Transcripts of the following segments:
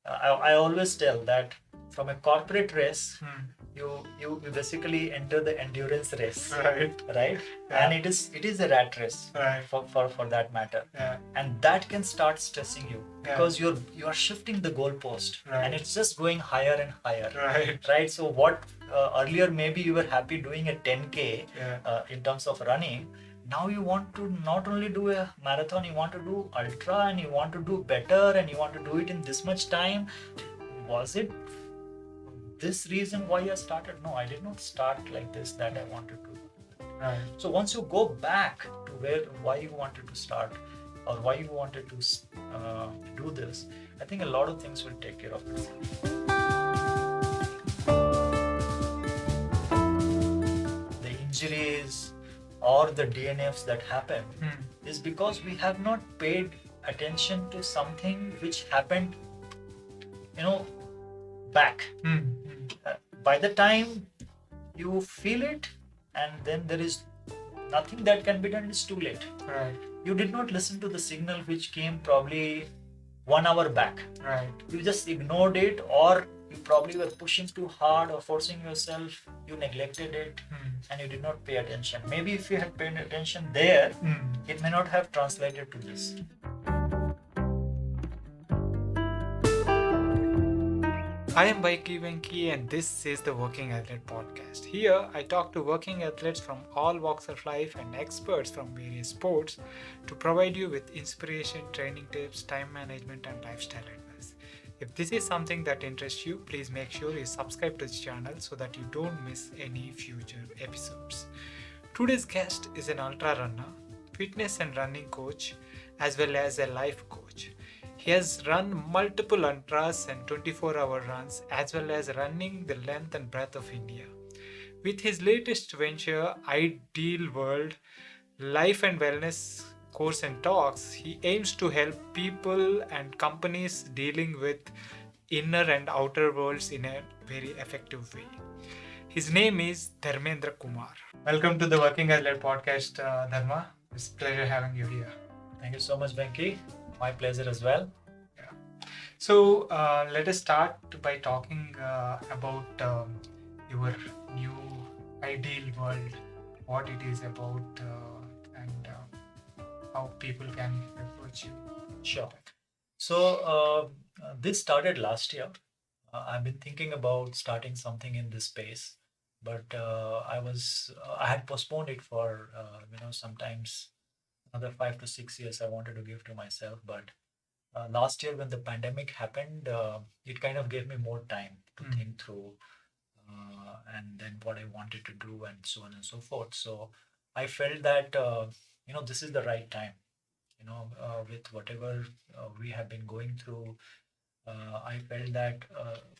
I always tell that from a corporate race, you basically enter the endurance race, Right. right? Yeah. And it is a rat race, Right. for that matter. Yeah. And that can start stressing you because you are shifting the goalpost, Right. and it's just going higher and higher. Right. Right. So what earlier maybe you were happy doing a 10K Yeah. in terms of running. Now you want to not only do a marathon, you want to do ultra, and you want to do better, and you want to do it in this much time. Was it this reason why I started? No, I did not start like this that I wanted to. Right. So once you go back to why you wanted to start, or why you wanted to do this, I think a lot of things will take care of itself. The injuries or the DNFs that happen is because we have not paid attention to something which happened, back. By the time you feel it, and then there is nothing that can be done, it's too late. Right. You did not listen to the signal which came probably 1 hour back. Right. You just ignored it, or you probably were pushing too hard or forcing yourself. You neglected it, and you did not pay attention. Maybe if you had paid attention there, it may not have translated to this. I am Baiki Venki, and this is the Working Athlete Podcast. Here, I talk to working athletes from all walks of life and experts from various sports to provide you with inspiration, training tips, time management, and lifestyle advice. If this is something that interests you, please make sure you subscribe to this channel so that you don't miss any future episodes. Today's guest is an ultra runner, fitness and running coach, as well as a life coach. He has run multiple ultras and 24-hour runs, as well as running the length and breadth of India. With his latest venture, Ideal World, Life and Wellness Course and Talks, he aims to help people and companies dealing with inner and outer worlds in a very effective way. His name is Dharmendra Kumar. Welcome to the Working Athlete Podcast, Dharma. It's a pleasure having you here. Thank you so much, Venki. My pleasure as well. Yeah. So let us start by talking about your new Ideal World, what it is about, and how people can approach you. Sure. So this started last year. I've been thinking about starting something in this space, but I had postponed it for sometimes another 5 to 6 years I wanted to give to myself. But last year when the pandemic happened, it kind of gave me more time to think through, and then what I wanted to do, and so on and so forth. So I felt that this is the right time. With whatever we have been going through, I felt that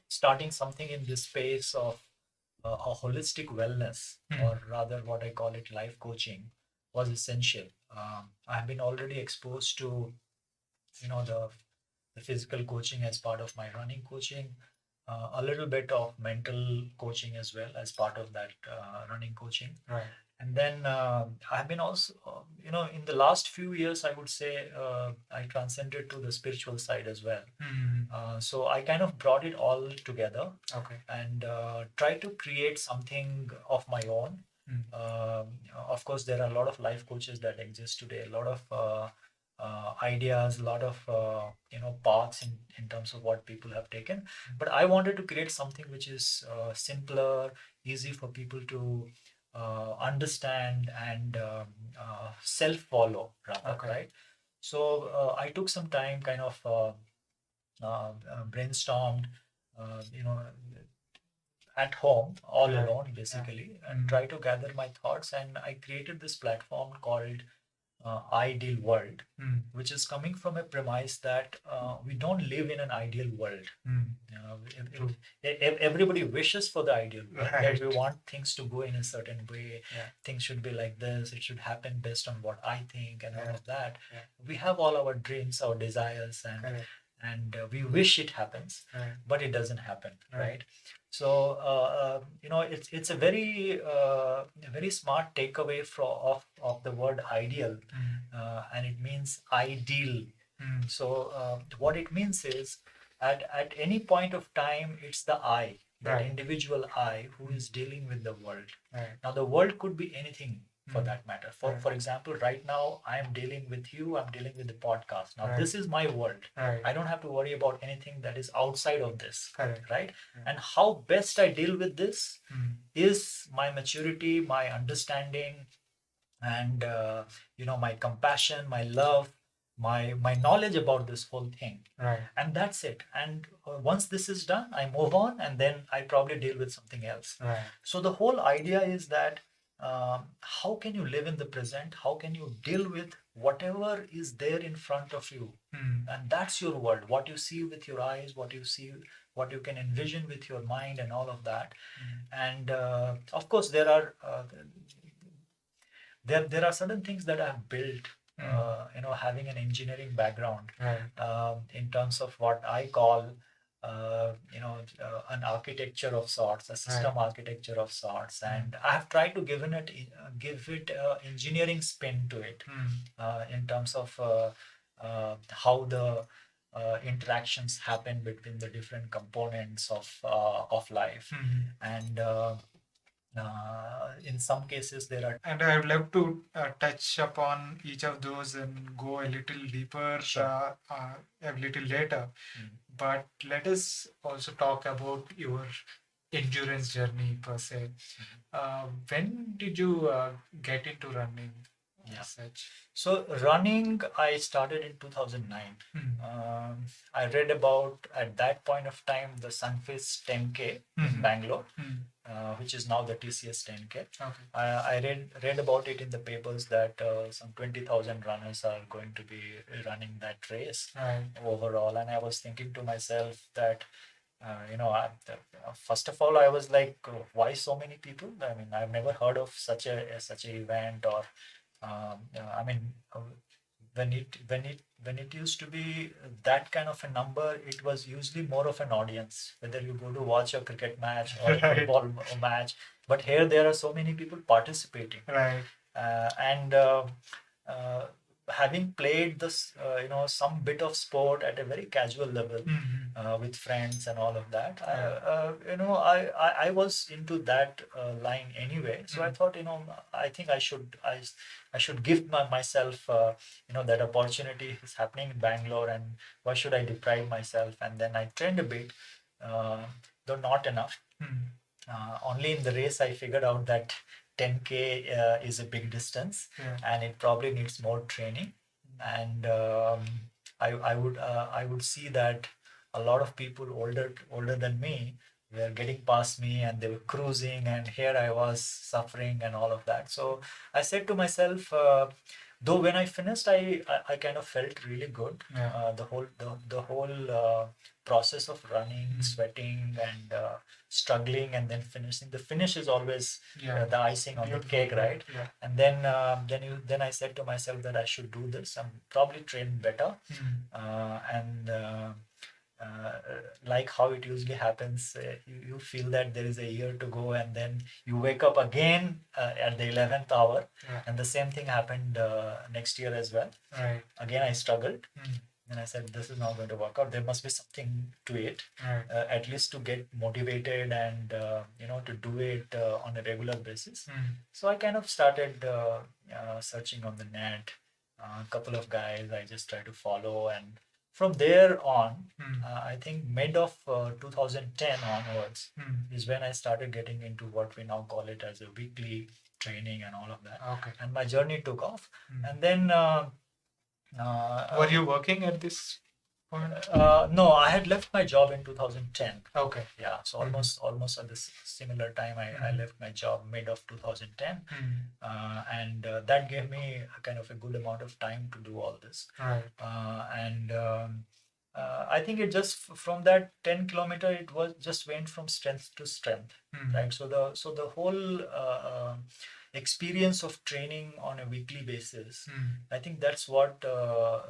starting something in this space of a holistic wellness, or rather what I call it life coaching, was essential. I have been already exposed to, the physical coaching as part of my running coaching, a little bit of mental coaching as well as part of that running coaching. Right. And then I've been also, in the last few years, I would say I transcended to the spiritual side as well. So I kind of brought it all together. Okay. And tried to create something of my own. Of course, there are a lot of life coaches that exist today, a lot of ideas, a lot of paths in terms of what people have taken. But I wanted to create something which is simpler, easy for people to understand, and self-follow, rather. Okay. Right? So I took some time, kind of brainstormed, you know, at home, all Right. alone, basically, and try to gather my thoughts. And I created this platform called Ideal World, which is coming from a premise that we don't live in an ideal world. Everybody wishes for the ideal world, that we want things to go in a certain way. Things should be like this. It should happen based on what I think, and all of that. We have all our dreams, our desires, and we wish it happens, but it doesn't happen, right? So it's a very smart takeaway of the word ideal, and it means ideal. So what it means is at any point of time, it's the I, that Right. individual I, who is dealing with the world. Right. Now, the world could be anything for that matter. For Right. for example, right now I am dealing with you. I'm dealing with the podcast. Now, Right. this is my world. Right. I don't have to worry about anything that is outside of this. Correct. Right? Yeah. And how best I deal with this Mm. is my maturity, my understanding, and my compassion, my love, my knowledge about this whole thing. Right. And that's it. And once this is done, I move on, and then I probably deal with something else. Right. So the whole idea is that how can you live in the present? How can you deal with whatever is there in front of you? Mm. And that's your world. What you see with your eyes, what you see, what you can envision with your mind, and all of that. And of course, there are certain things that I have built. Having an engineering background, Right. in terms of what I call, an architecture of sorts, a system architecture of sorts, and I have tried to give it engineering spin to it, in terms of how the interactions happen between the different components of life, and in some cases there are. And I would love to touch upon each of those and go a little deeper Sure. a little later. But let us also talk about your endurance journey per se. When did you get into running? Yeah. As such. So running, I started in 2009. I read about, at that point of time, the Sunfist 10K in Bangalore, which is now the TCS 10K. Okay. I read about it in the papers that some 20,000 runners are going to be running that race. Right. Overall, and I was thinking to myself that, first of all, I was like, why so many people? I mean, I've never heard of such a event, or I mean, when it used to be that kind of a number, it was usually more of an audience, whether you go to watch a cricket match or a Right. football match. But here there are so many people participating, Right. and having played this, some bit of sport at a very casual level, with friends and all of that, I was into that line anyway. So I thought, I think I should give myself, that opportunity is happening in Bangalore, and why should I deprive myself? And then I trained a bit, though not enough. Only in the race I figured out that 10K is a big distance, and it probably needs more training. And I would see that a lot of people older than me were getting past me, and they were cruising, and here I was suffering and all of that. So I said to myself, though when I finished, I kind of felt really good. The whole process of running, sweating, and struggling, and then finishing. The finish is always the icing on the cake, right? Yeah. And then I said to myself that I should do this and probably train better. And like how it usually happens, you feel that there is a year to go, and then you wake up again at the 11th hour. And the same thing happened next year as well. Right. Again, I struggled. And I said, this is not going to work out. There must be something to it, at least to get motivated, and to do it on a regular basis. So I kind of started searching on the net. A couple of guys I just try to follow, and from there on, I think mid of 2010 onwards is when I started getting into what we now call it as a weekly training and all of that. Okay. And my journey took off. And then were you working at this point? No, I had left my job in 2010. Okay. Yeah, so almost at this similar time, I left my job mid of 2010, and that gave me a kind of a good amount of time to do all this. Right. And I think it just from that 10 kilometer, it was just went from strength to strength, right? So the whole experience of training on a weekly basis, Hmm. I think that's what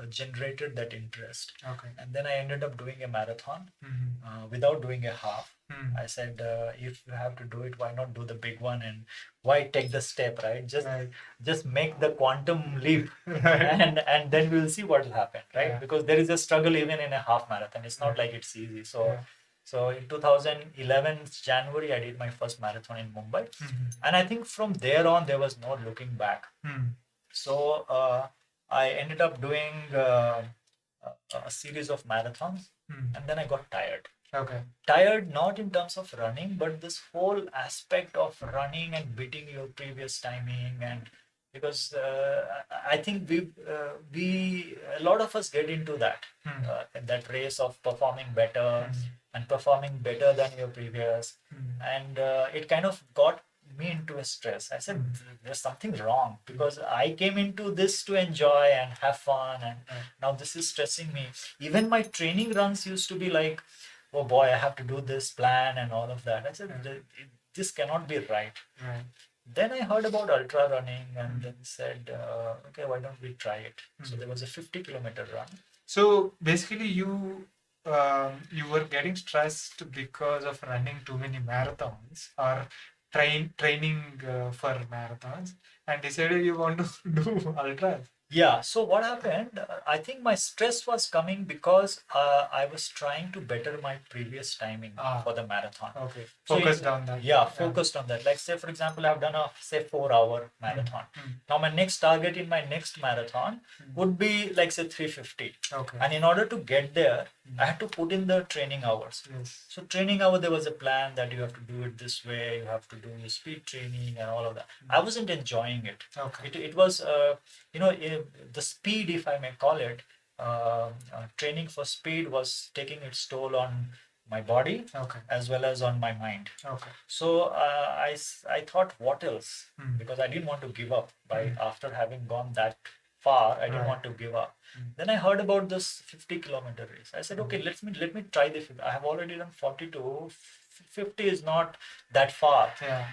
generated that interest. Okay. And then I ended up doing a marathon Hmm. without doing a half. Hmm. I said, if you have to do it, why not do the big one, and why take the step, right? Right. Just make the quantum leap, Right. and then we'll see what will happen, right? Yeah. Because there is a struggle even in a half marathon. It's not Yeah. like it's easy. So Yeah. so in 2011 January, I did my first marathon in Mumbai, and I think from there on there was no looking back. Hmm. So I ended up doing a series of marathons, Hmm. and then I got tired. Okay. Tired not in terms of running, but this whole aspect of running and beating your previous timing, and because I think we a lot of us get into in that race of performing better and performing better than your previous, and it kind of got me into a stress. I said, there's something wrong, because I came into this to enjoy and have fun, and now this is stressing me. Even my training runs used to be like, oh boy, I have to do this plan and all of that. I said, this cannot be right. Right. Then I heard about ultra running, and then said, okay, why don't we try it? So there was a 50-kilometer run. So basically, you were getting stressed because of running too many marathons or training for marathons, and decided you want to do ultras. Yeah, so what happened? I think my stress was coming because I was trying to better my previous timing for the marathon. Okay. So Focused on that. yeah, focused on that. Like, say for example, I've done a say 4 hour marathon. Now my next target in my next marathon would be like say 350. Okay. And in order to get there, I had to put in the training hours. Yes. So training hour, there was a plan that you have to do it this way, you have to do your speed training and all of that. I wasn't enjoying it. Okay. It was the speed, if I may call it, training for speed was taking its toll on my body, Okay. as well as on my mind. Okay. So I thought, what else? Hmm. Because I didn't want to give up. After having gone that far, I didn't Right. want to give up. Then I heard about this 50-kilometer race. I said, okay, let me try the 50. I have already done 42. 50 is not that far. Yeah.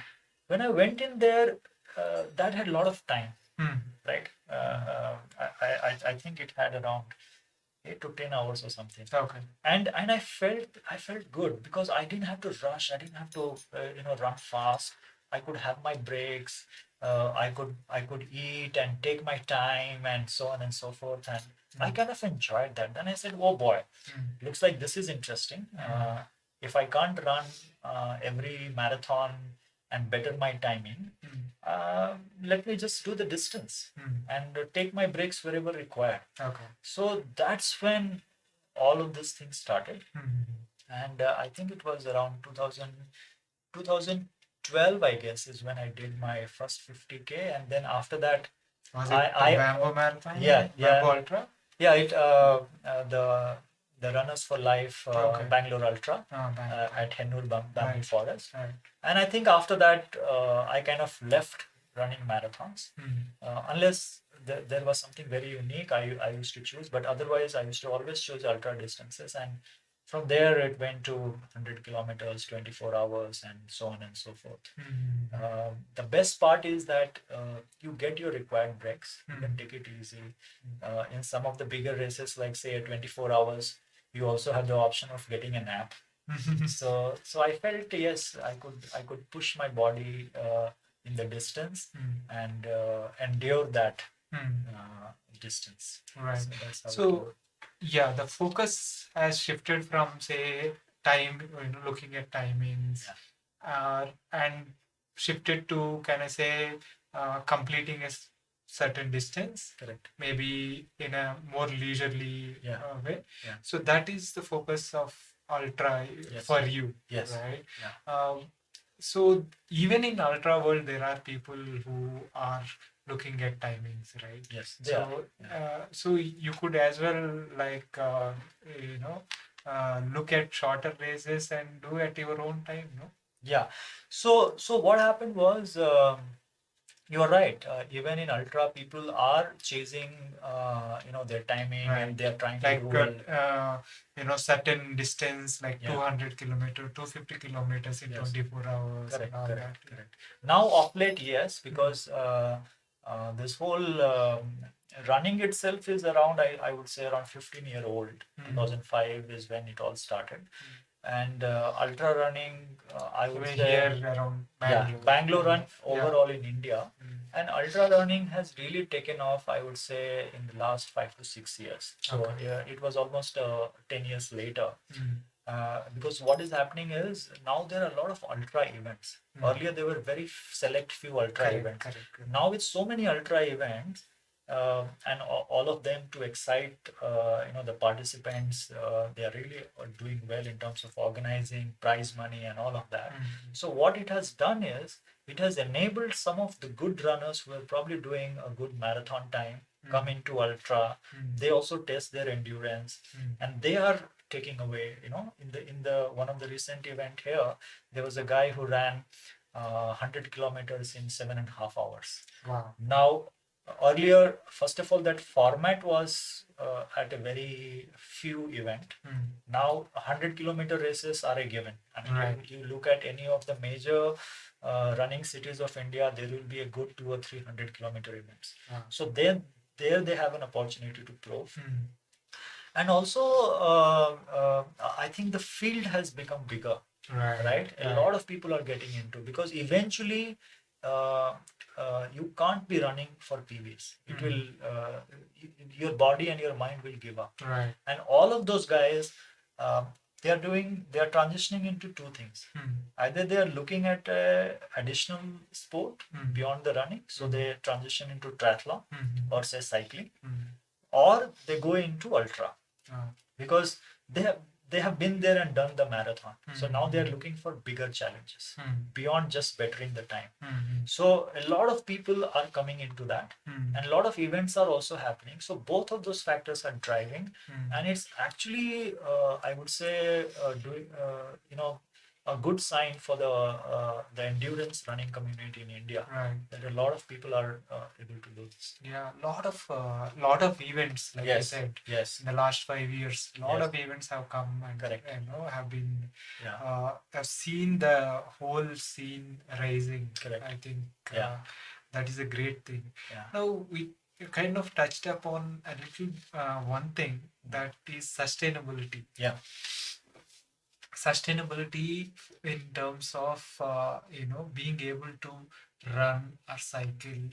When I went in there, that had a lot of time, Hmm. right? I think it had around 8 to 10 hours or something. Okay. And I felt good, because I didn't have to rush. I didn't have to run fast. I could have my breaks. I could eat and take my time, and so on and so forth. And I kind of enjoyed that. Then I said, oh boy, looks like this is interesting. If I can't run every marathon and better my timing, let me just do the distance and take my breaks wherever required. Okay. So that's when all of these things started. And I think it was around 2012, I guess, is when I did my first 50K. And then after that, Was it the Bamboo Marathon? Yeah, yeah. Bamboo Ultra? Yeah, the Runners for Life Okay. Bangalore Ultra Bangalore. at Hennur Bamboo Right. Forest. Right. And I think after that, I kind of left running marathons, unless there was something very unique I used to choose. But otherwise, I used to always choose ultra distances. And from there, it went to 100 kilometers, 24 hours, and so on and so forth. The best part is that you get your required breaks. You can take it easy. In some of the bigger races, like say 24 hours, you also have the option of getting a nap. So I felt, yes, I could push my body in the distance and endure that distance. Right. So that's how it So, worked. yeah, the focus has shifted from, say, time, looking at timings, and shifted to, can I say, completing a certain distance, Correct. maybe in a more leisurely Yeah. way. Yeah. So that is the focus of ultra Yes. for you, Yes. right? Yeah. So even in ultra world, there are people who are looking at timings, right? Yes. So, so you could as well like you know look at shorter races and do at your own time, no? Yeah. So what happened was, You're right. Even in ultra, people are chasing, their timing, and Right. they're trying to Like, do well. certain distance, like Yeah. 200 kilometer, 250 kilometers in Yes. 24 hours and Correct, all correct, that. correct. Now, of late, yes, because this whole running itself is around, I would say, around 15-year old. 2005 is when it all started. And ultra running, I would Even say, here around yeah, Bangalore. Bangalore run Yeah. overall in India. And ultra running has really taken off, I would say, in the last 5 to 6 years. So Okay. yeah, it was almost 10 years later. Mm. Because what is happening is now there are a lot of ultra events. Earlier there were very select few ultra Correct, events. correct. Now with so many ultra events, and all of them to excite the participants, they are really doing well in terms of organizing prize money and all of that. So what it has done is it has enabled some of the good runners who are probably doing a good marathon time come into ultra. They also test their endurance, and they are taking away. In the one of the recent event here, there was a guy who ran 100 kilometers in 7.5 hours. Wow. Now, earlier, first of all, that format was at a very few event. Now 100-kilometer races are a given. I mean, Right. you look at any of the major running cities of India, there will be a good 2 or 300-kilometer events. So there they have an opportunity to prove. And also, I think the field has become bigger, right? A lot of people are getting into, because eventually uh, you can't be running for PBs. It will your body and your mind will give up. Right. And all of those guys, um, they are transitioning into two things. Either they are looking at additional sport beyond the running, so they transition into triathlon or say cycling, or they go into ultra, because they have been there and done the marathon. So now they are looking for bigger challenges beyond just bettering the time. So a lot of people are coming into that, and a lot of events are also happening. So both of those factors are driving, and it's actually, I would say, doing a good sign for the endurance running community in India. Right. That a lot of people are able to do this. Yeah, lot of events, like I Yes, said, yes, in the last 5 years, lot Yes. of events have come and Correct. have been Yeah. have seen the whole scene rising. Correct. I think Yeah. that is a great thing. Yeah. Now we kind of touched upon a little one thing, that is sustainability. Yeah. Sustainability in terms of being able to run or cycle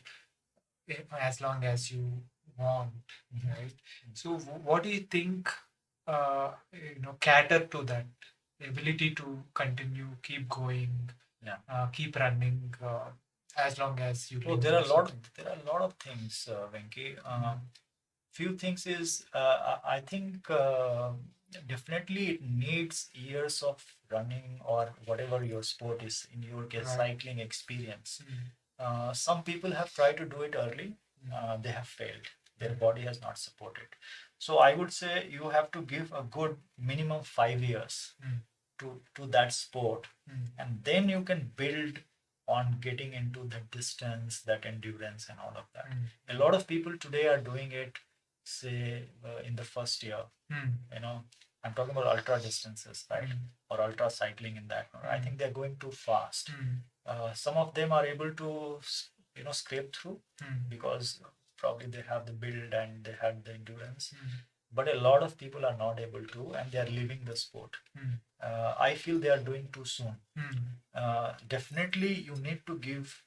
as long as you want, right? So what do you think cater to that ability to continue, keep going, Yeah. keep running, as long as you Oh, live there are or a lot. something? There are a lot of things, Venki. Few things is, I think, definitely it needs years of running or whatever your sport is. In your case, Right. cycling experience. Some people have tried to do it early. They have failed. Their body has not supported. So I would say you have to give a good minimum 5 years to that sport, and then you can build on getting into that distance, that endurance, and all of that. A lot of people today are doing it, say, in the first year. I'm talking about ultra distances, right? Or ultra cycling in that. I think they're going too fast. Some of them are able to, scrape through because probably they have the build and they have the endurance. But a lot of people are not able to, and they are leaving the sport. I feel they are doing too soon. Definitely, you need to give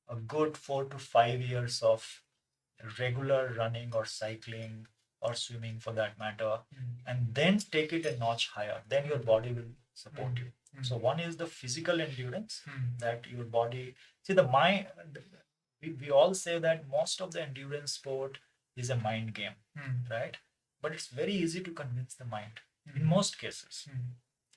a good 4 to 5 years of regular running or cycling or swimming for that matter, and then take it a notch higher. Then your body will support you. So one is the physical endurance, that your body, see, the mind, we all say that most of the endurance sport is a mind game, right? But it's very easy to convince the mind in most cases.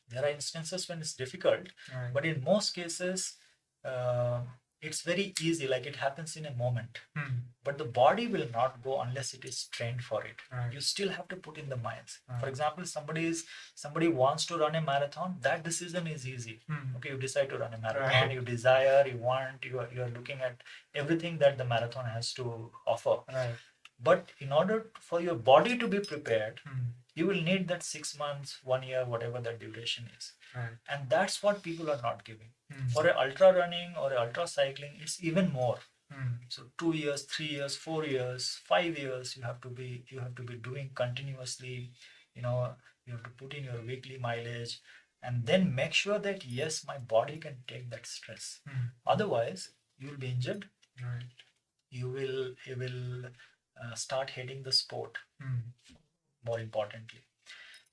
There are instances when it's difficult, Right. but in most cases, uh, it's very easy, like it happens in a moment. Hmm. But the body will not go unless it is trained for it. Right. You still have to put in the miles. Right. For example, somebody wants to run a marathon. That decision is easy. Okay, you decide to run a marathon. Right. You desire, you want, you are looking at everything that the marathon has to offer. Right. But in order for your body to be prepared, Hmm. you will need that 6 months, 1 year, whatever the duration is. Right. And that's what people are not giving. Hmm. For a ultra running or a ultra cycling, it's even more. Hmm. So 2 years, 3 years, 4 years, 5 years, you have to be doing continuously. You know, you have to put in your weekly mileage, and then make sure that yes, my body can take that stress. Hmm. Otherwise, you will be injured. Right. You will start hating the sport. Hmm. More importantly,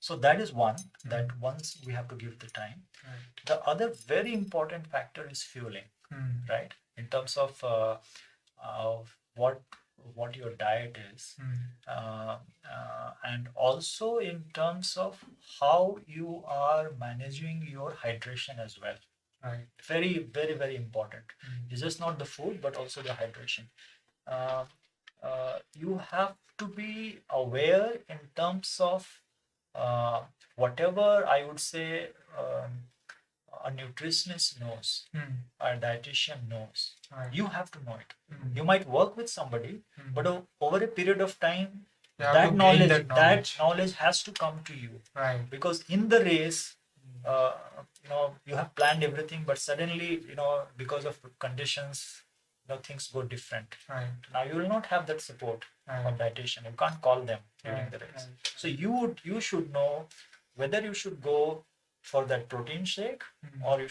so that is one, Hmm. that once we have to give the time. Right. The other very important factor is fueling. Hmm. Right, in terms of what your diet is, Hmm. and also in terms of how you are managing your hydration as well. Right. Very, very, very important. Hmm. It's just not the food, but also the hydration. uh, you have to be aware in terms of whatever I would say a nutritionist knows, Hmm. a dietitian knows. Right. You have to know it. Hmm. You might work with somebody, Hmm. but over a period of time, You have to gain that knowledge. has to come to you. Right. Because in the race, you have planned everything, but suddenly, because of conditions, things go different. Right. Now you will not have that support Right. from dietitian. You can't call them during Right. the race. Right. So you should know whether you should go for that protein shake, Hmm. or you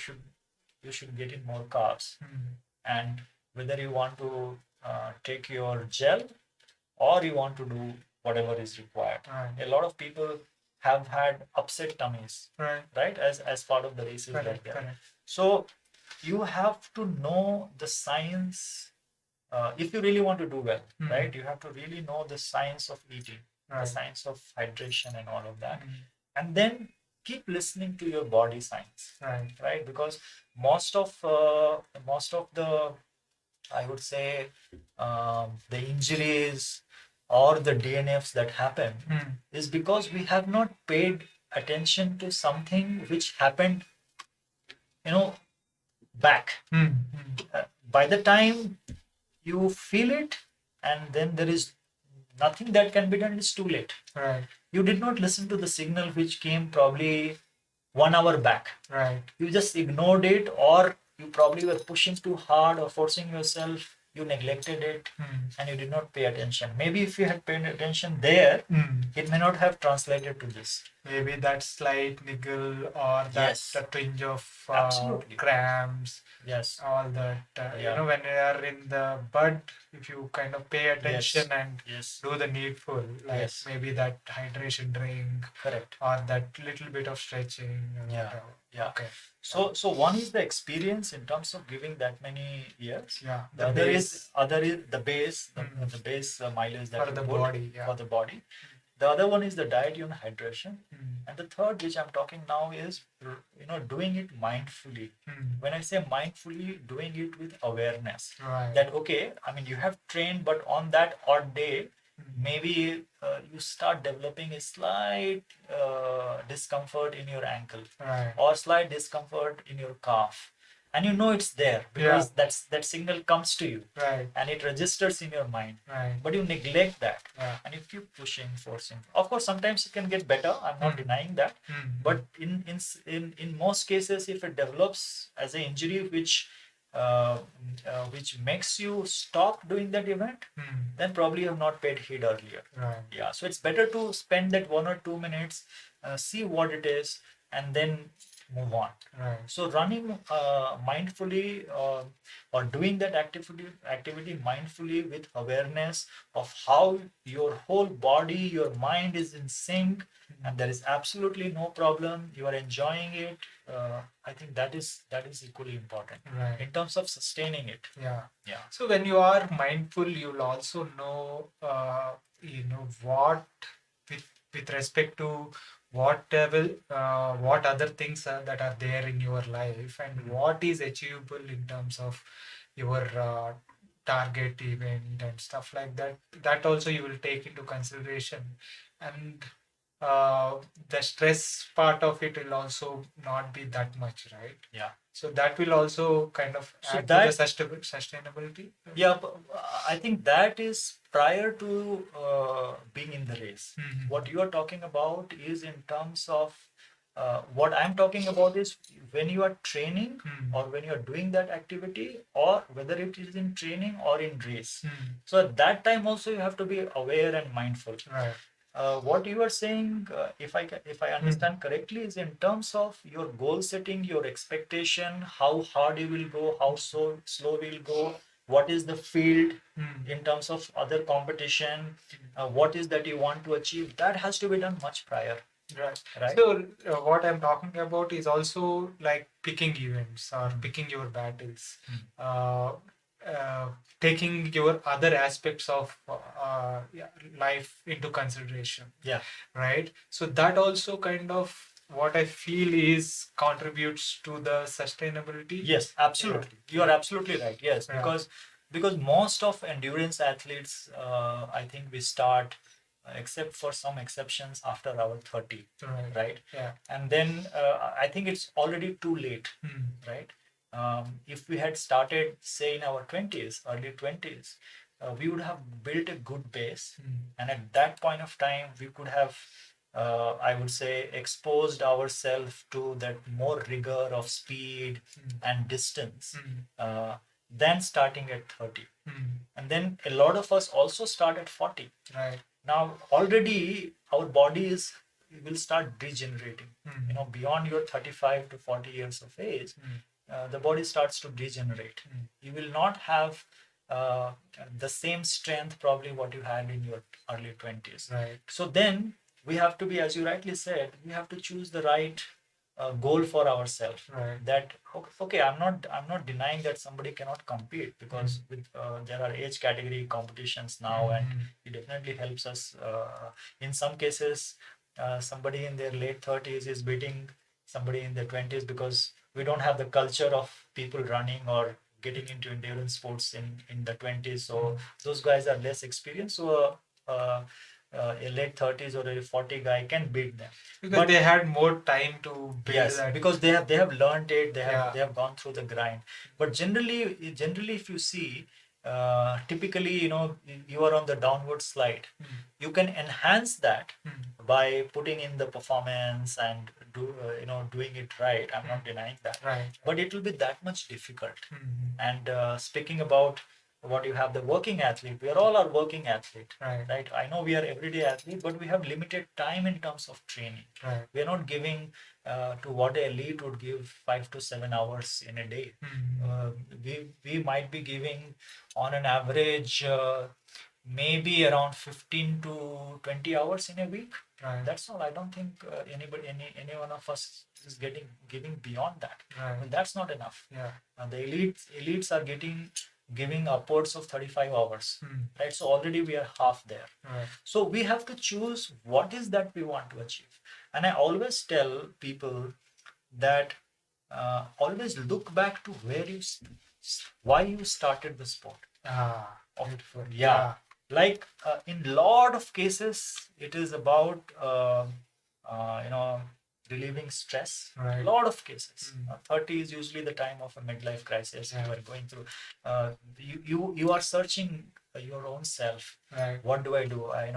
should get in more carbs, Hmm. and whether you want to take your gel, or you want to do whatever is required. Right. A lot of people have had upset tummies, Right. as part of the races like Correct. that. Correct. So you have to know the science. If you really want to do well, Hmm. right, you have to really know the science of eating, the Right. science of hydration and all of that. Hmm. And then keep listening to your body science, Right. right? Because most of the, I would say, the injuries or the DNFs that happen Hmm. is because we have not paid attention to something which happened, back. Hmm. By the time you feel it, and then there is nothing that can be done, it's too late. Right. You did not listen to the signal which came probably 1 hour back. Right. You just ignored it, or you probably were pushing too hard or forcing yourself. You neglected it, Hmm. and you did not pay attention. Maybe if you had paid attention there, Hmm. it may not have translated to this. Maybe that slight niggle or that Yes. twinge of Absolutely. cramps, Yes. all that. Yeah. When you are in the bud, if you kind of pay attention and Yes. do the needful, like Yes. maybe that hydration drink Correct. or that little bit of stretching. Yeah. Whatever. Yeah. Okay. So one is the experience in terms of giving that many years. Yeah. The other is the base, Mm. the base mileage that For you the put body. Yeah. for the body. The other one is the diet and hydration, Mm. and the third, which I'm talking now, is doing it mindfully. Mm. When I say mindfully, doing it with awareness. Right. That okay, I mean you have trained, but on that odd day, Mm. maybe you start developing a slight discomfort in your ankle, Right. or slight discomfort in your calf, and you know it's there because that signal comes to you, Right. and it registers in your mind, Right. but you neglect that. Yeah. And you keep pushing, forcing. Of course, sometimes it can get better. I'm not Mm. denying that. Mm. But in most cases, if it develops as an injury which makes you stop doing that event, Mm. then probably you have not paid heed earlier. Right. Yeah. So it's better to spend that 1 or 2 minutes, see what it is, and then move on. Right. So running mindfully, or doing that activity mindfully with awareness of how your whole body, your mind is in sync, and there is absolutely no problem. You are enjoying it. I think that is equally important Right. in terms of sustaining it. Yeah. Yeah. So when you are mindful, you'll also know, what with respect to whatever, what other things that are there in your life, and Mhm. what is achievable in terms of your target event and stuff like that. That also you will take into consideration, and uh, the stress part of it will also not be that much, right? Yeah. So that will also kind of So add to the that sustainability. yeah, I think that is prior to being in the race. Mhm. What you are talking about is in terms of what I'm talking about is when you are training or when you are doing that activity, or whether it is in training or in race. So at that time also you have to be aware and mindful. Right. What you are saying, if I understand correctly, is in terms of your goal setting, your expectation, how hard you will go, how slow you will go, what is the field in terms of other competition, what is that you want to achieve. That has to be done much prior. Right. Right. So what I'm talking about is also like picking events or picking your battles, uh, uh, taking your other aspects of yeah, life into consideration. Yeah. Right. So that also kind of what I feel is contributes to the sustainability. Yes, absolutely. Yeah. You are absolutely right. Yes, Yeah. because most of endurance athletes, I think we start, except for some exceptions, after our 30, right? Yeah. And then I think it's already too late, right? If we had started, say, in our 20s, early 20s, we would have built a good base, and at that point of time, we could have, I would say, exposed ourselves to that more rigor of speed and distance than starting at 30. And then a lot of us also start at 40. Right. Now, already our body is will start degenerating. You know, beyond your 35 to 40 years of age, the body starts to degenerate. You will not have uh, the same strength probably what you had in your early 20s. Right. So then we have to be, as you rightly said, we have to choose the right goal for ourselves. Right. That okay, I'm not denying that somebody cannot compete, because with there are age category competitions now, and it definitely helps us. In some cases, somebody in their late 30s is beating somebody in their 20s, because we don't have the culture of people running or getting into endurance sports in the 20s. So those guys are less experienced. So a late 30s or a 40 guy can beat them, because but they had more time to build. yes, that. because they have learned it, Yeah. they have gone through the grind. But generally if you see, typically, you are on the downward slide. You can enhance that by putting in the performance and doing it right. I'm not denying that. Right. But it will be that much difficult. And speaking about what you have, the working athlete, we are all are working athlete. Right. I know we are everyday athlete, but we have limited time in terms of training. Right. We are not giving to what an elite would give 5 to 7 hours in a day. We might be giving on an average maybe around 15 to 20 hours in a week. Right. That's all. I don't think any one of us is giving beyond that. Right. But that's not enough. Yeah. The elites are giving upwards of 35 hours. Right. So already we are half there. Right. So we have to choose what is that we want to achieve. And I always tell people that always look back to why you started the sport. Ah, beautiful. Yeah. Like in lot of cases, it is about relieving stress. Right. Lot of cases. 30 is usually the time of a midlife crisis you are going through. You are searching your own self. Right. What do I do? I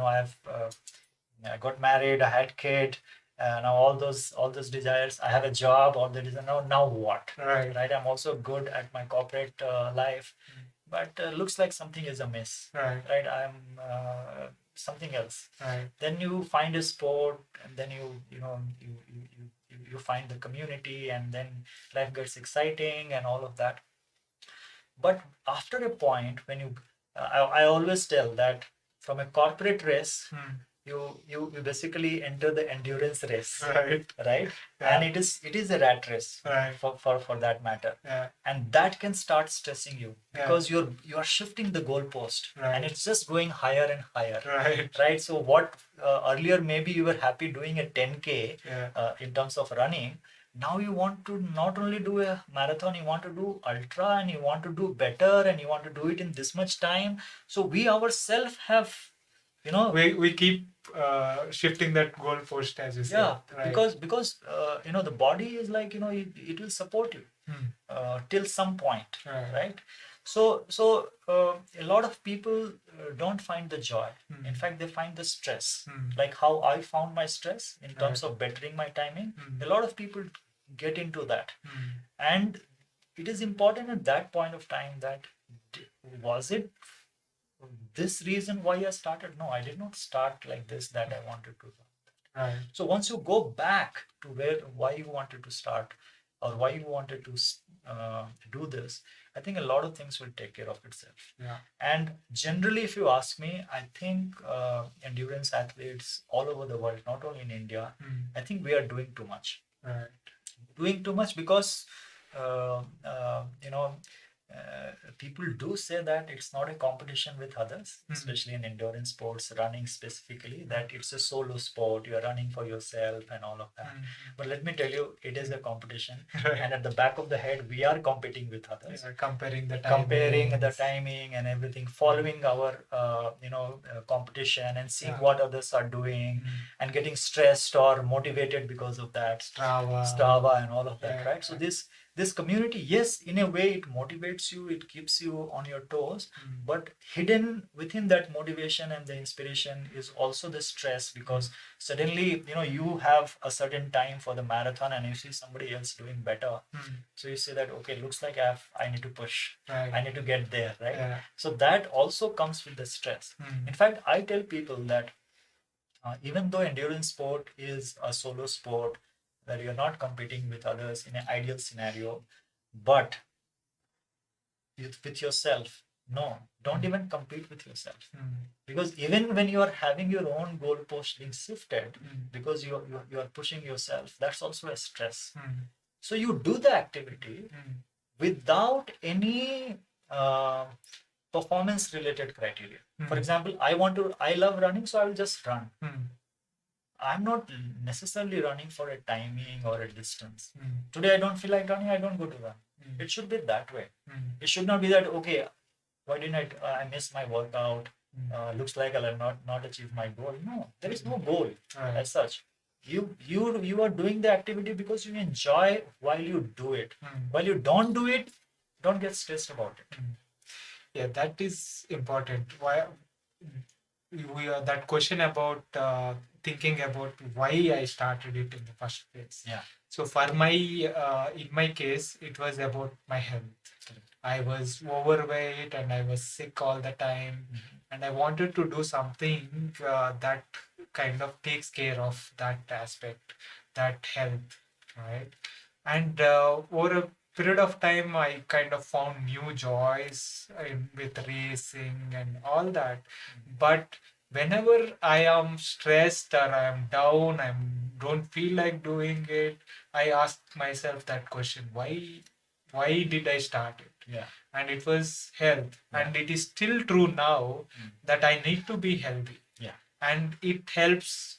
got married, I had kid, now all those desires. I have a job, all the desire. Now what? Right. Right. I'm also good at my corporate life, but looks like something is amiss. Right. Right. I'm something else. Right. Then you find a sport, and then you find the community, and then life gets exciting and all of that. But after a point, when I always tell that from a corporate race, you basically enter the endurance race. Right. Yeah. And it is a rat race. Right. For that matter. Yeah. And that can start stressing you, because you are shifting the goalpost. Right. And it's just going higher and higher. Right. So what earlier maybe you were happy doing a 10K Yeah. in terms of running, now you want to not only do a marathon, you want to do ultra, and you want to do better, and you want to do it in this much time. So we ourselves have, we keep shifting that goalpost, as you said. yeah, Right. because the body is like, it will support you till some point, Right. right? So a lot of people don't find the joy. In fact, they find the stress. Like how I found my stress in terms of bettering my timing. A lot of people get into that, and it is important at that point of time that was it this reason why I started? No, I did not start like this that I wanted to. Right. So once you go back to why you wanted to start, or why you wanted to do this, I think a lot of things will take care of itself. Yeah. And generally, if you ask me, I think endurance athletes all over the world, not only in India, I think we are doing too much. Right. Doing too much because uh, uh, you know people do say that it's not a competition with others, especially in endurance sports, running specifically, that it's a solo sport, you are running for yourself and all of that. But let me tell you, it is a competition. And at the back of the head, we are competing with others. Yeah, comparing the timing and everything, following our competition and seeing what others are doing, and getting stressed or motivated because of that. Strava and all of that, right? So this community, yes, in a way it motivates you, it keeps you on your toes, but hidden within that motivation and the inspiration is also the stress, because suddenly you have a certain time for the marathon and you see somebody else doing better. So you say that, okay, looks like I need to push. Right. I need to get there, right? Yeah. So that also comes with the stress. In fact, I tell people that even though endurance sport is a solo sport where you're not competing with others in an ideal scenario, but with yourself, no, don't even compete with yourself. Because even when you are having your own goalpost being shifted, because you are pushing yourself, that's also a stress. So you do the activity without any performance related criteria. For example, I love running, so I will just run. I'm not necessarily running for a timing or a distance. Today I don't feel like running, I don't go to run. It should be that way. It should not be that, okay, why didn't I miss my workout? Looks like I'll not achieve my goal. No, there is no goal as such. You are doing the activity because you enjoy while you do it. While you don't do it, don't get stressed about it. Yeah, that is important. Why we that question about thinking about why I started it in the first place. Yeah. So for my in my case, it was about my health. I was overweight and I was sick all the time, and I wanted to do something that kind of takes care of that aspect, that health, right? And over a period of time, I kind of found new joys with racing and all that. But whenever I am stressed or I am down, I don't feel like doing it, I ask myself that question: why did I start it? Yeah. And it was health, and it is still true now that I need to be healthy. Yeah. And it helps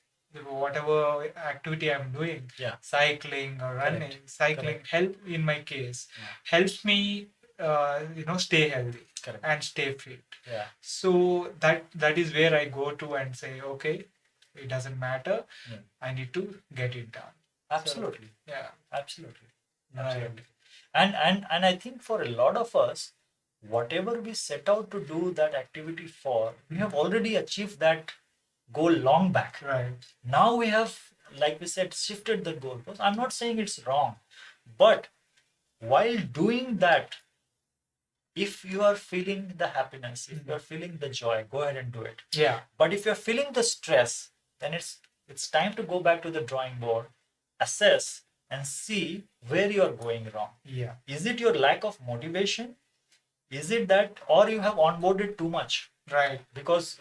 whatever activity I'm doing, cycling or running. Correct. Cycling help in my case helps me stay healthy. Correct. And stay fit. Yeah. So that is where I go to and say, okay, it doesn't matter. I need to get it done. Absolutely. So, yeah. Absolutely. Right. And I think for a lot of us, whatever we set out to do that activity for, we have already achieved that goal long back. Right. Now we have, like we said, shifted the goalpost. I'm not saying it's wrong, but while doing that, if you are feeling the happiness, if you are feeling the joy, go ahead and do it. Yeah. But if you're feeling the stress, then it's time to go back to the drawing board, assess, and see where you are going wrong. Yeah. Is it your lack of motivation? Is it that, or you have onboarded too much? Right. Because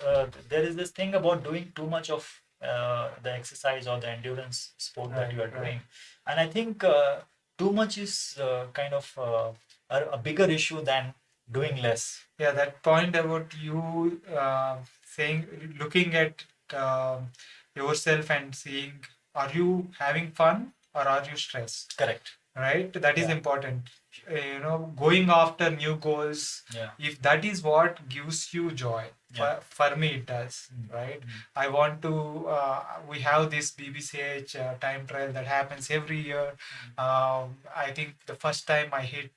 there is this thing about doing too much of the exercise or the endurance sport that you are doing. And I think too much is kind of a bigger issue than doing less. Yeah, that point about you saying, looking at yourself and seeing, are you having fun or are you stressed? Correct. Right? That is Yeah. important. Going after new goals, Yeah. if that is what gives you joy, Yeah. for me it does, Mm. right? Mm. I want to, we have this BBCH time trial that happens every year. I think the first time I hit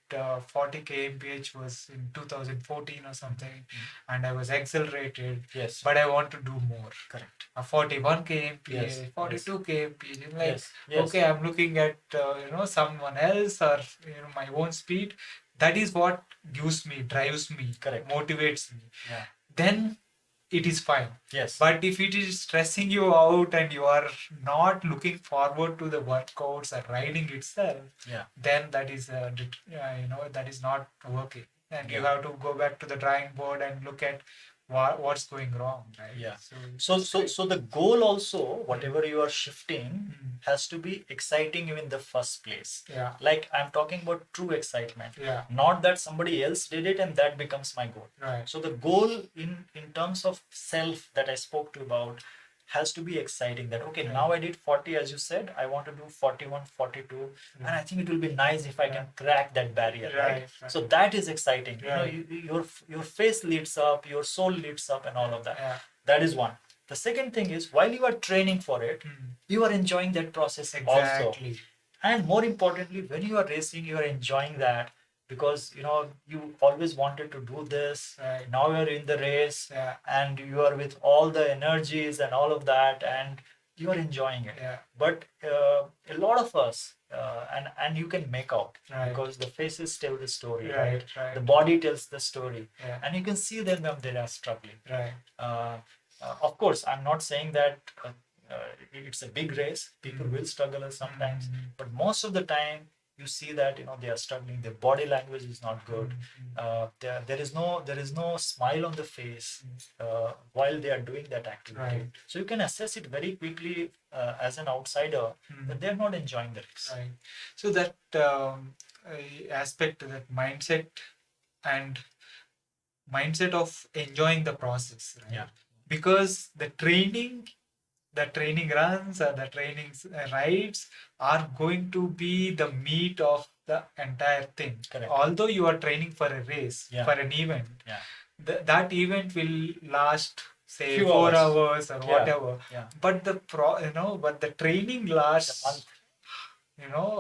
40 kmph was in 2014 or something, and I was accelerated. Yes. But I want to do more. Correct. 41 kmph, Yes. 42 kmph. I'm like, Yes. Yes. okay, I'm looking at someone else or my own speed. That is what gives me, drives me, Correct. motivates me. Yeah. Then it is fine. Yes. But if it is stressing you out and you are not looking forward to the workouts or riding itself, Yeah. then that is that is not working, and you Yeah. have to go back to the drawing board and look at what's going wrong, right? Yeah. So So the goal also, whatever you are shifting, Mm. has to be exciting you in the first place. Yeah. Like I'm talking about true excitement. Yeah. Not that somebody else did it and that becomes my goal. Right. So the goal in terms of self that I spoke to about has to be exciting. That okay, Right. now I did 40 as you said, I want to do 41, 42, and I think it will be nice if I can crack that barrier, right? Right. So that is exciting. Right. Your face lights up, your soul lights up, and all of that. Yeah. That is one. The second thing is while you are training for it, you are enjoying that process also. Exactly. And more importantly, when you are racing, you are enjoying that because you always wanted to do this. Right. Now you're in the race, Yeah. and you are with all the energies and all of that, and you are enjoying it. Yeah. But a lot of us, and you can make out Right. because the faces tell the story, Right, right? right. The body tells the story, Yeah. and you can see them when they are struggling. Right. Of course, I'm not saying that it's a big race. People will struggle sometimes, but most of the time you see that they are struggling. Their body language is not good. There is no smile on the face while they are doing that activity. Right. So you can assess it very quickly as an outsider that they are not enjoying the race. Right. So that aspect, that and mindset of enjoying the process, right? Yeah. Because the training runs or the training rides are going to be the meat of the entire thing. Correct. Although you are training for a race, Yeah. for an event, Yeah. that event will last say Few 4 hours or Yeah. whatever. Yeah. But the training lasts month.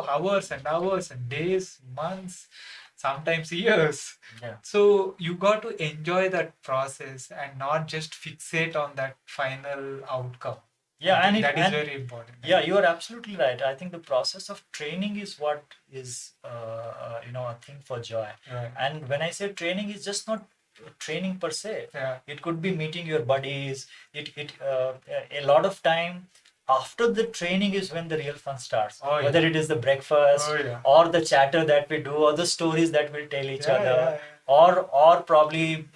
Hours and hours and days, months, sometimes years. Yeah. So you got to enjoy that process and not just fixate on that final outcome. Yeah, I and think it- that is and- very important. Yeah, you are absolutely right. I think the process of training is what is, a thing for joy. Right. And when I say training, it's just not training per se. Yeah. It could be meeting your buddies. A lot of time after the training is when the real fun starts. Oh, yeah. Whether it is the breakfast Oh, yeah. or the chatter that we do or the stories that we'll tell each Yeah, other, yeah, or probably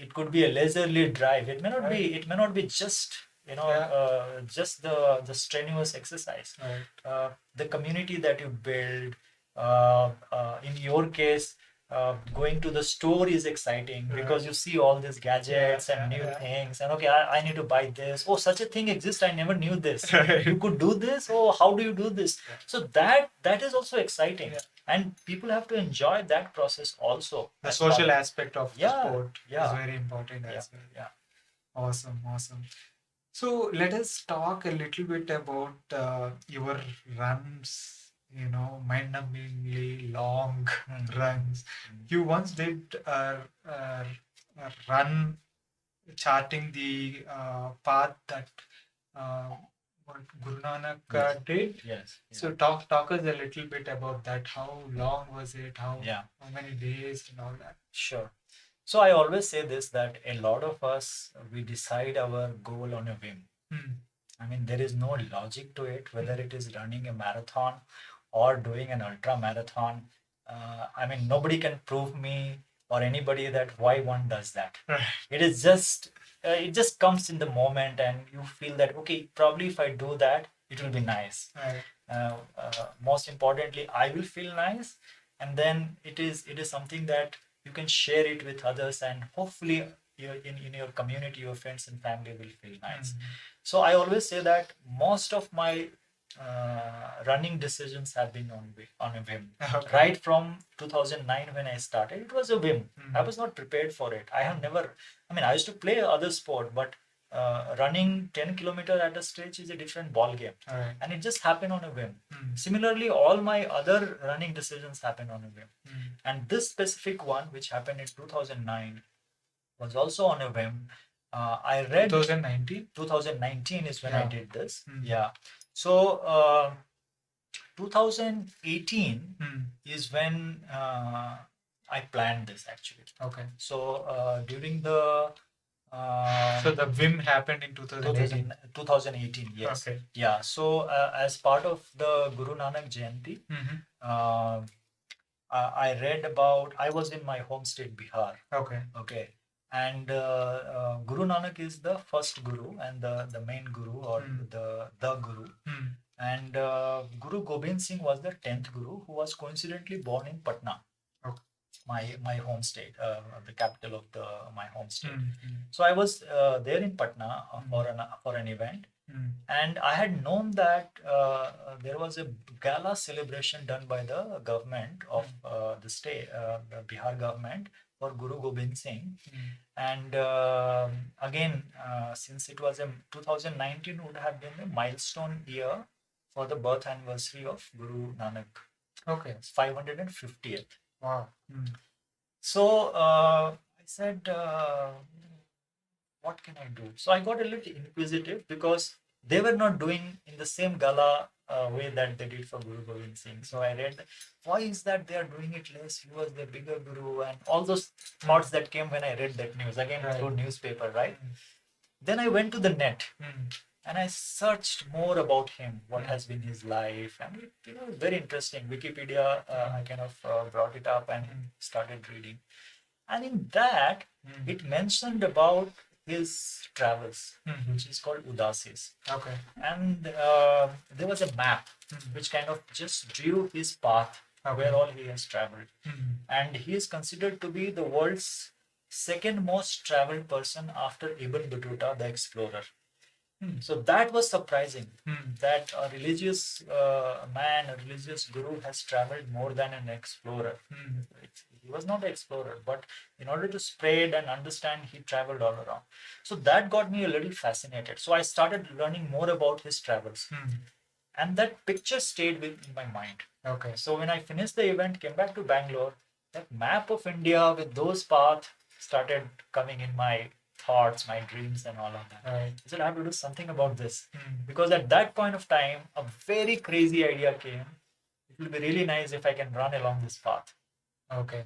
it could be a leisurely drive. It may not Right. be. It may not be just Yeah. just the strenuous exercise. Right. The community that you build. In your case, going to the store is exciting Right. because you see all these gadgets Yeah, and yeah, new yeah. things, and okay, I need to buy this. Oh, such a thing exists. I never knew this. Right. You could do this. Oh, how do you do this? Yeah. So that is also exciting, Yeah. and people have to enjoy that process also. The as social part of- aspect of the Yeah, sport yeah. is very important Yeah, as well. yeah. Awesome, awesome. So let us talk a little bit about your runs, mind-numbingly long runs. You once did a run charting the path that what Guru Nanak Yes. did. Yes. So talk us a little bit about that. How long was it? How many days and all that? Sure. So I always say this, that a lot of us, we decide our goal on a whim. I mean, there is no logic to it, whether it is running a marathon or doing an ultra marathon. I mean, nobody can prove me or anybody that why one does that. Right. It just comes in the moment, and you feel that okay, probably if I do that, it will be nice. Right. Most importantly, I will feel nice, and then it is something that you can share it with others, and hopefully in your community, your friends and family will feel nice. So I always say that most of my running decisions have been on a whim. Okay. Right from 2009 when I started, it was a whim. Mm. I was not prepared for it. I have never. I mean, I used to play other sport, but running 10 kilometer at a stretch is a different ball game, Alright. and it just happened on a whim. Mm. Similarly, all my other running decisions happened on a whim, Mm. and this specific one, which happened in 2009, was also on a whim. I read 2019? 2019 is when I Yeah. did this. Mm. Yeah. So 2018 Mm. is when I planned this actually. Okay. So during the So the whim happened in 2018. 2018, yes. Okay. Yeah. So as part of the Guru Nanak Jayanti, Mm-hmm. I read about. I was in my home state Bihar. Okay. Okay. And Guru Nanak is the first guru and the main guru or the guru. Mm. And Guru Gobind Singh was the 10th guru who was coincidentally born in Patna, Okay. my home state, the capital of my home state. Mm. So I was there in Patna for an event, and I had known that there was a gala celebration done by the government of the state, the Bihar government, for Guru Gobind Singh. And again, since it was a 2019 would have been a milestone year for the birth anniversary of Guru Nanak. Okay. It's 550th. Wow. So I said, what can I do? So I got a little inquisitive because they were not doing in the same gala way that they did for Guru Gobind Singh. So I read, why is that they are doing it less? He was the bigger guru, and all those thoughts that came when I read that news again through newspaper, right? Then I went to the net and I searched more about him, what has been his life, and it was very interesting. Wikipedia, I kind of brought it up and started reading, and in that it mentioned about his travels, which is called Udasis. Okay. And there was a map which kind of just drew his path where all he has traveled, and he is considered to be the world's second most traveled person after Ibn Battuta, the explorer. So that was surprising that a religious man, a religious guru has traveled more than an explorer. He was not an explorer, but in order to spread and understand, he traveled all around. So that got me a little fascinated. So I started learning more about his travels. And that picture stayed in my mind. Okay. So when I finished the event, came back to Bangalore, that map of India with those paths started coming in my thoughts, my dreams, and all of that. Right. I said, I have to do something about this. Because at that point of time, a very crazy idea came. It will be really nice if I can run along this path. Okay.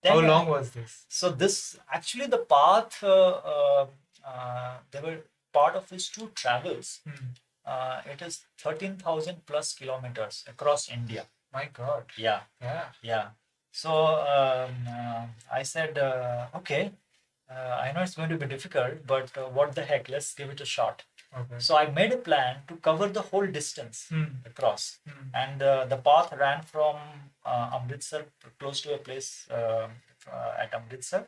Then How long was this? So this actually the path, they were part of his two travels. It is 13,000 plus kilometers across India. My God. Yeah. Yeah. Yeah. So I said, okay, I know it's going to be difficult, but what the heck? Let's give it a shot. Okay. So I made a plan to cover the whole distance across, and the path ran from Amritsar, close to a place at Amritsar,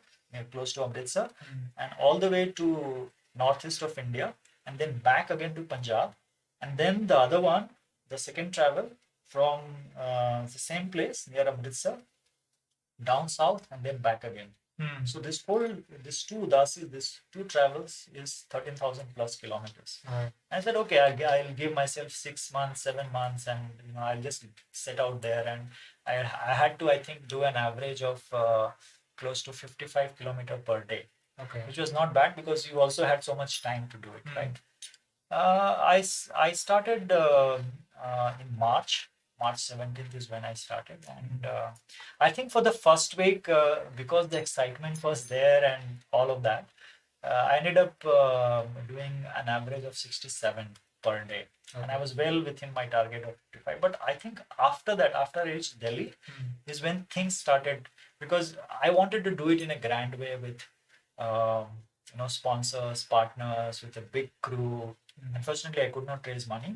close to Amritsar, and all the way to northeast of India, and then back again to Punjab, and then the other one, the second travel from the same place near Amritsar, down south, and then back again. So this two travels is 13,000 plus kilometers. Right. I said, okay, I'll give myself 6 months, 7 months, and I'll just set out there. And I had to, I think, do an average of close to 55 kilometer per day. Okay. Which was not bad because you also had so much time to do it, right? I started in March. March 17th is when I started, and I think for the first week, because the excitement was there and all of that, I ended up doing an average of 67 per day. Okay. And I was well within my target of 55. But I think after that, after I reached Delhi, is when things started, because I wanted to do it in a grand way with sponsors, partners, with a big crew. Unfortunately, I could not raise money.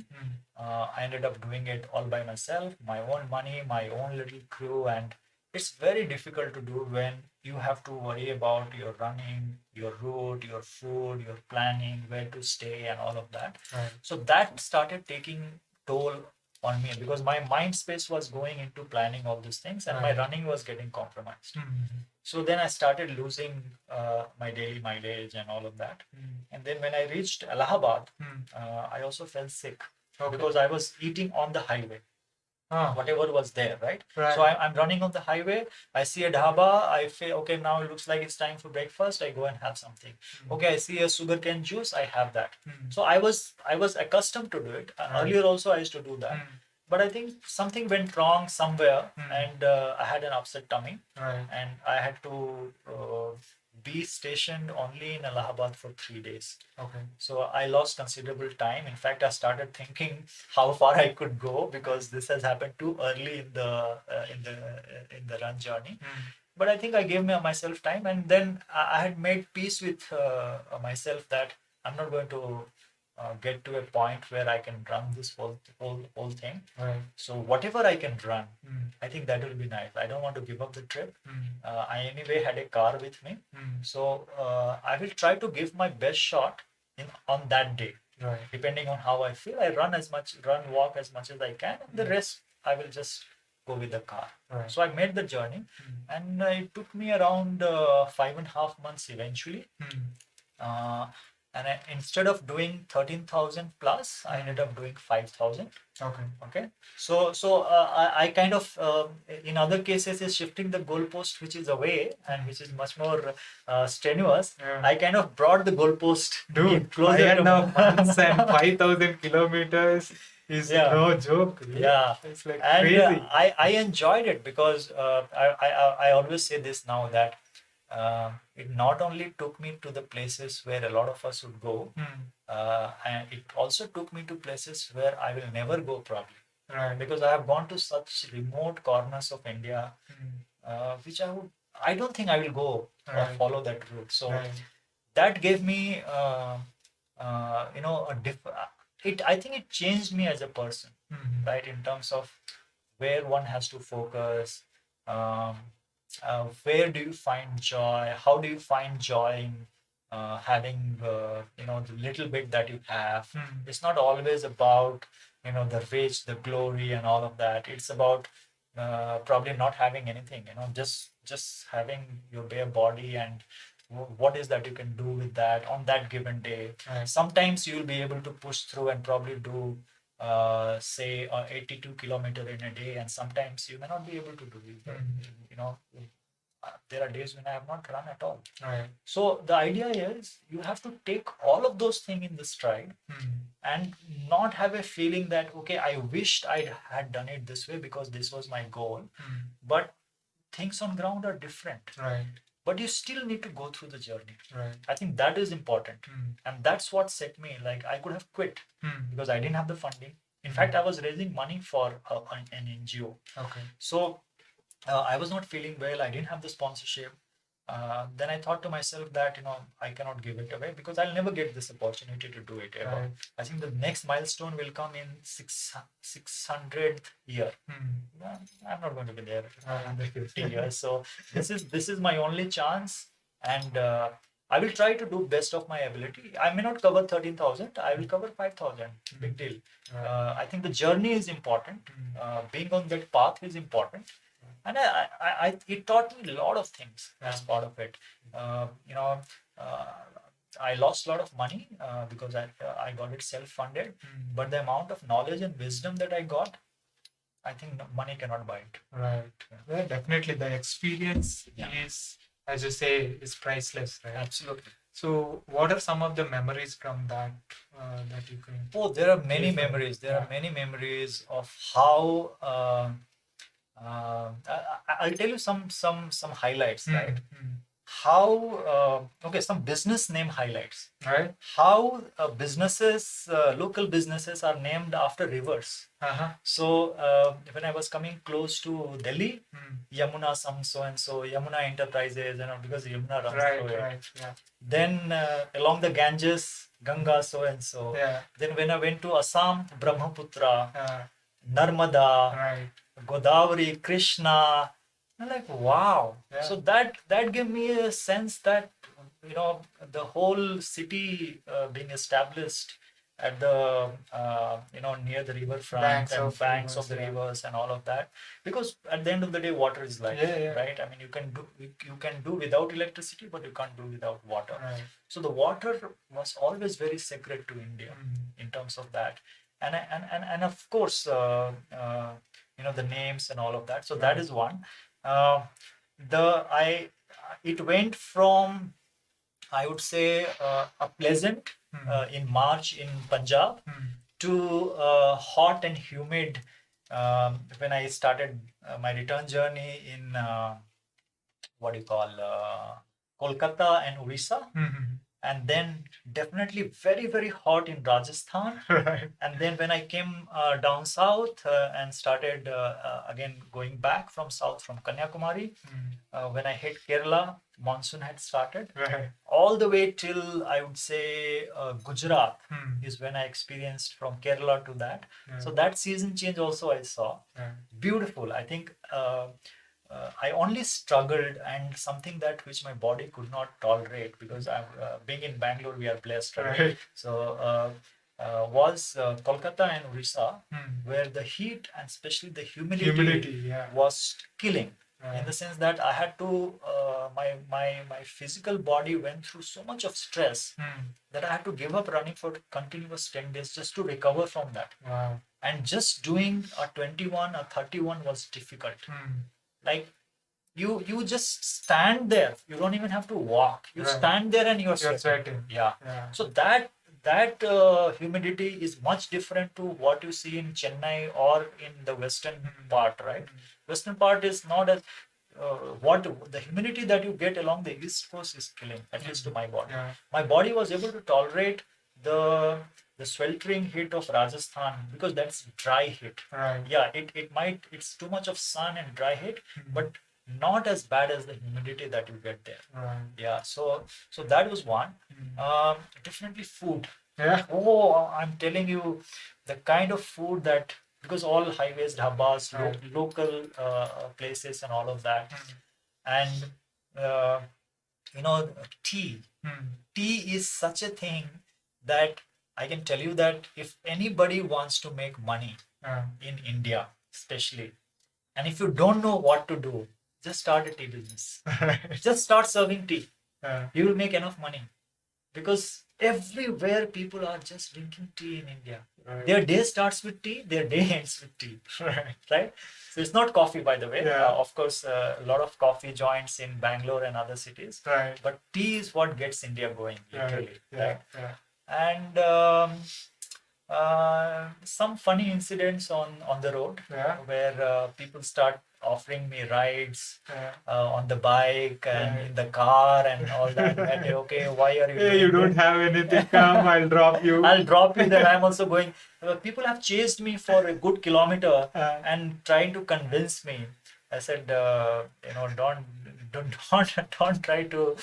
I ended up doing it all by myself, my own money, my own little crew, and it's very difficult to do when you have to worry about your running, your route, your food, your planning, where to stay, and all of that. Right. So that started taking toll on me because my mind space was going into planning all these things and my Right. running was getting compromised. Mm. So then I started losing my daily mileage and all of that. And then when I reached Allahabad, I also fell sick Okay. because I was eating on the highway, whatever was there, right? Right. So I'm running on the highway. I see a dhaba. I feel okay. Now it looks like it's time for breakfast. I go and have something. Okay, I see a sugarcane juice. I have that. So I was accustomed to do it. Right. Earlier also I used to do that. But I think something went wrong somewhere, and I had an upset tummy, Right. and I had to be stationed only in Allahabad for 3 days. Okay. So I lost considerable time. In fact, I started thinking how far I could go because this has happened too early in the run journey. But I think I gave myself time, and then I had made peace with myself that I'm not going to get to a point where I can run this whole thing. Right. So whatever I can run, I think that will be nice. I don't want to give up the trip. I anyway had a car with me, so I will try to give my best shot on that day. Right. Depending on how I feel, I walk as much as I can, and the rest I will just go with the car. Right. So I made the journey, and it took me around 5.5 months eventually. And instead of doing 13,000 plus, I ended up doing 5,000. Okay. Okay. So I kind of, in other cases, is shifting the goalpost, which is away and which is much more strenuous. Yeah. I kind of brought the goalpost Dude, closer five to and a half months and 5,000 kilometers is Yeah. no joke. Yeah. It's like And crazy. I enjoyed it because I always say this now that it not only took me to the places where a lot of us would go, and it also took me to places where I will never go probably. Right. Because I have gone to such remote corners of India, which I don't think I will go or Right. follow that route. So Right. that gave me, I think it changed me as a person, right? In terms of where one has to focus, um, where do you find joy? How do you find joy in having the little bit that you have? It's not always about the rich, the glory, and all of that. It's about probably not having anything. Just having your bare body and what is that you can do with that on that given day. Right. Sometimes you'll be able to push through and probably do say 82 kilometer in a day, and sometimes you may not be able to do it. There are days when I have not run at all. Right. So the idea is you have to take all of those things in the stride and not have a feeling that okay, I wished I had done it this way because this was my goal. But things on ground are different. Right. But you still need to go through the journey. Right. I think that is important. And that's what set me. Like I could have quit because I didn't have the funding. In fact, I was raising money for an NGO. Okay. So I was not feeling well. I didn't have the sponsorship. Then I thought to myself that I cannot give it away because I'll never get this opportunity to do it ever. Right. I think the next milestone will come in 600th year. I'm not going to be there in 50 years. So this is my only chance, and I will try to do best of my ability. I may not cover 13,000. I will cover 5,000. Big deal. I think the journey is important. Being on that path is important. And it taught me a lot of things as part of it. I lost a lot of money because I got it self-funded. But the amount of knowledge and wisdom that I got, I think money cannot buy it. Right. Yeah, definitely. The experience is, as you say, is priceless, right? Absolutely. So, what are some of the memories from that that you can? Oh, there are many memories. There are many memories of how. I'll tell you some highlights, right? How some business name highlights. Right. How local businesses are named after rivers. So when I was coming close to Delhi, Yamuna some so and so, Yamuna Enterprises, because Yamuna runs through it. Right. Yeah. Then along the Ganges, Ganga so and so. Yeah. Then when I went to Assam, Brahmaputra, Narmada, Right. Godavari, Krishna. I'm like, wow. Yeah. So that gave me a sense that the whole city being established at the near the riverfront Banks and of banks rivers, of the yeah. rivers and all of that, because at the end of the day, water is life, Yeah, yeah. right? I mean, you can do without electricity, but you can't do without water. Right. So the water was always very sacred to India in terms of that, and of course, the names and all of that. So that Right. is one. Uh, the I It went from, I would say, a pleasant in March in Punjab to hot and humid when I started my return journey in what do you call Kolkata and Orissa. And then definitely very very hot in Rajasthan. Right. And then when I came down south and started again going back from south from Kanyakumari, when I hit Kerala, monsoon had started. Right. All the way till I would say Gujarat is when I experienced from Kerala to that. Yeah. So that season change also I saw. Yeah. Beautiful. I think I only struggled, and something that which my body could not tolerate, because I'm being in Bangalore, we are blessed, right? Right. So was Kolkata and Orissa, where the heat and especially the humidity, Yeah. was killing. Right. In the sense that I had to, my physical body went through so much of stress that I had to give up running for continuous 10 days just to recover from that. Wow. And just doing a 21 or 31 was difficult. Like you just stand there, you don't even have to walk, you Right. stand there and you're You're sweating. sweating. Yeah. So that humidity is much different to what you see in Chennai or in the western part, right? Western part is not as what the humidity that you get along the east coast is killing, at least to my body. Yeah. My body was able to tolerate the sweltering heat of Rajasthan, because that's dry heat. Right. Yeah, it's too much of sun and dry heat, but not as bad as the humidity that you get there. Right. Yeah, so that was one. Definitely food. Yeah. Oh, I'm telling you, the kind of food that, because all highways, dhabas, Right. local places, and all of that, and uh, tea. Tea is such a thing that I can tell you that if anybody wants to make money in India, especially, and if you don't know what to do, just start a tea business. Just start serving tea. You will make enough money, because everywhere people are just drinking tea in India. Right. Their day starts with tea, their day ends with tea. Right? So it's not coffee, by the way. Yeah. Of course, a lot of coffee joints in Bangalore and other cities. Right. But tea is what gets India going, literally. Yeah. Right? Yeah. And some funny incidents on the road, where people start offering me rides on the bike and in the car and all that. And okay, why are you? Hey, you don't have anything. Come, I'll drop you. I'll drop you. Then I'm also going. People have chased me for a good kilometer and trying to convince me. I said, don't try to,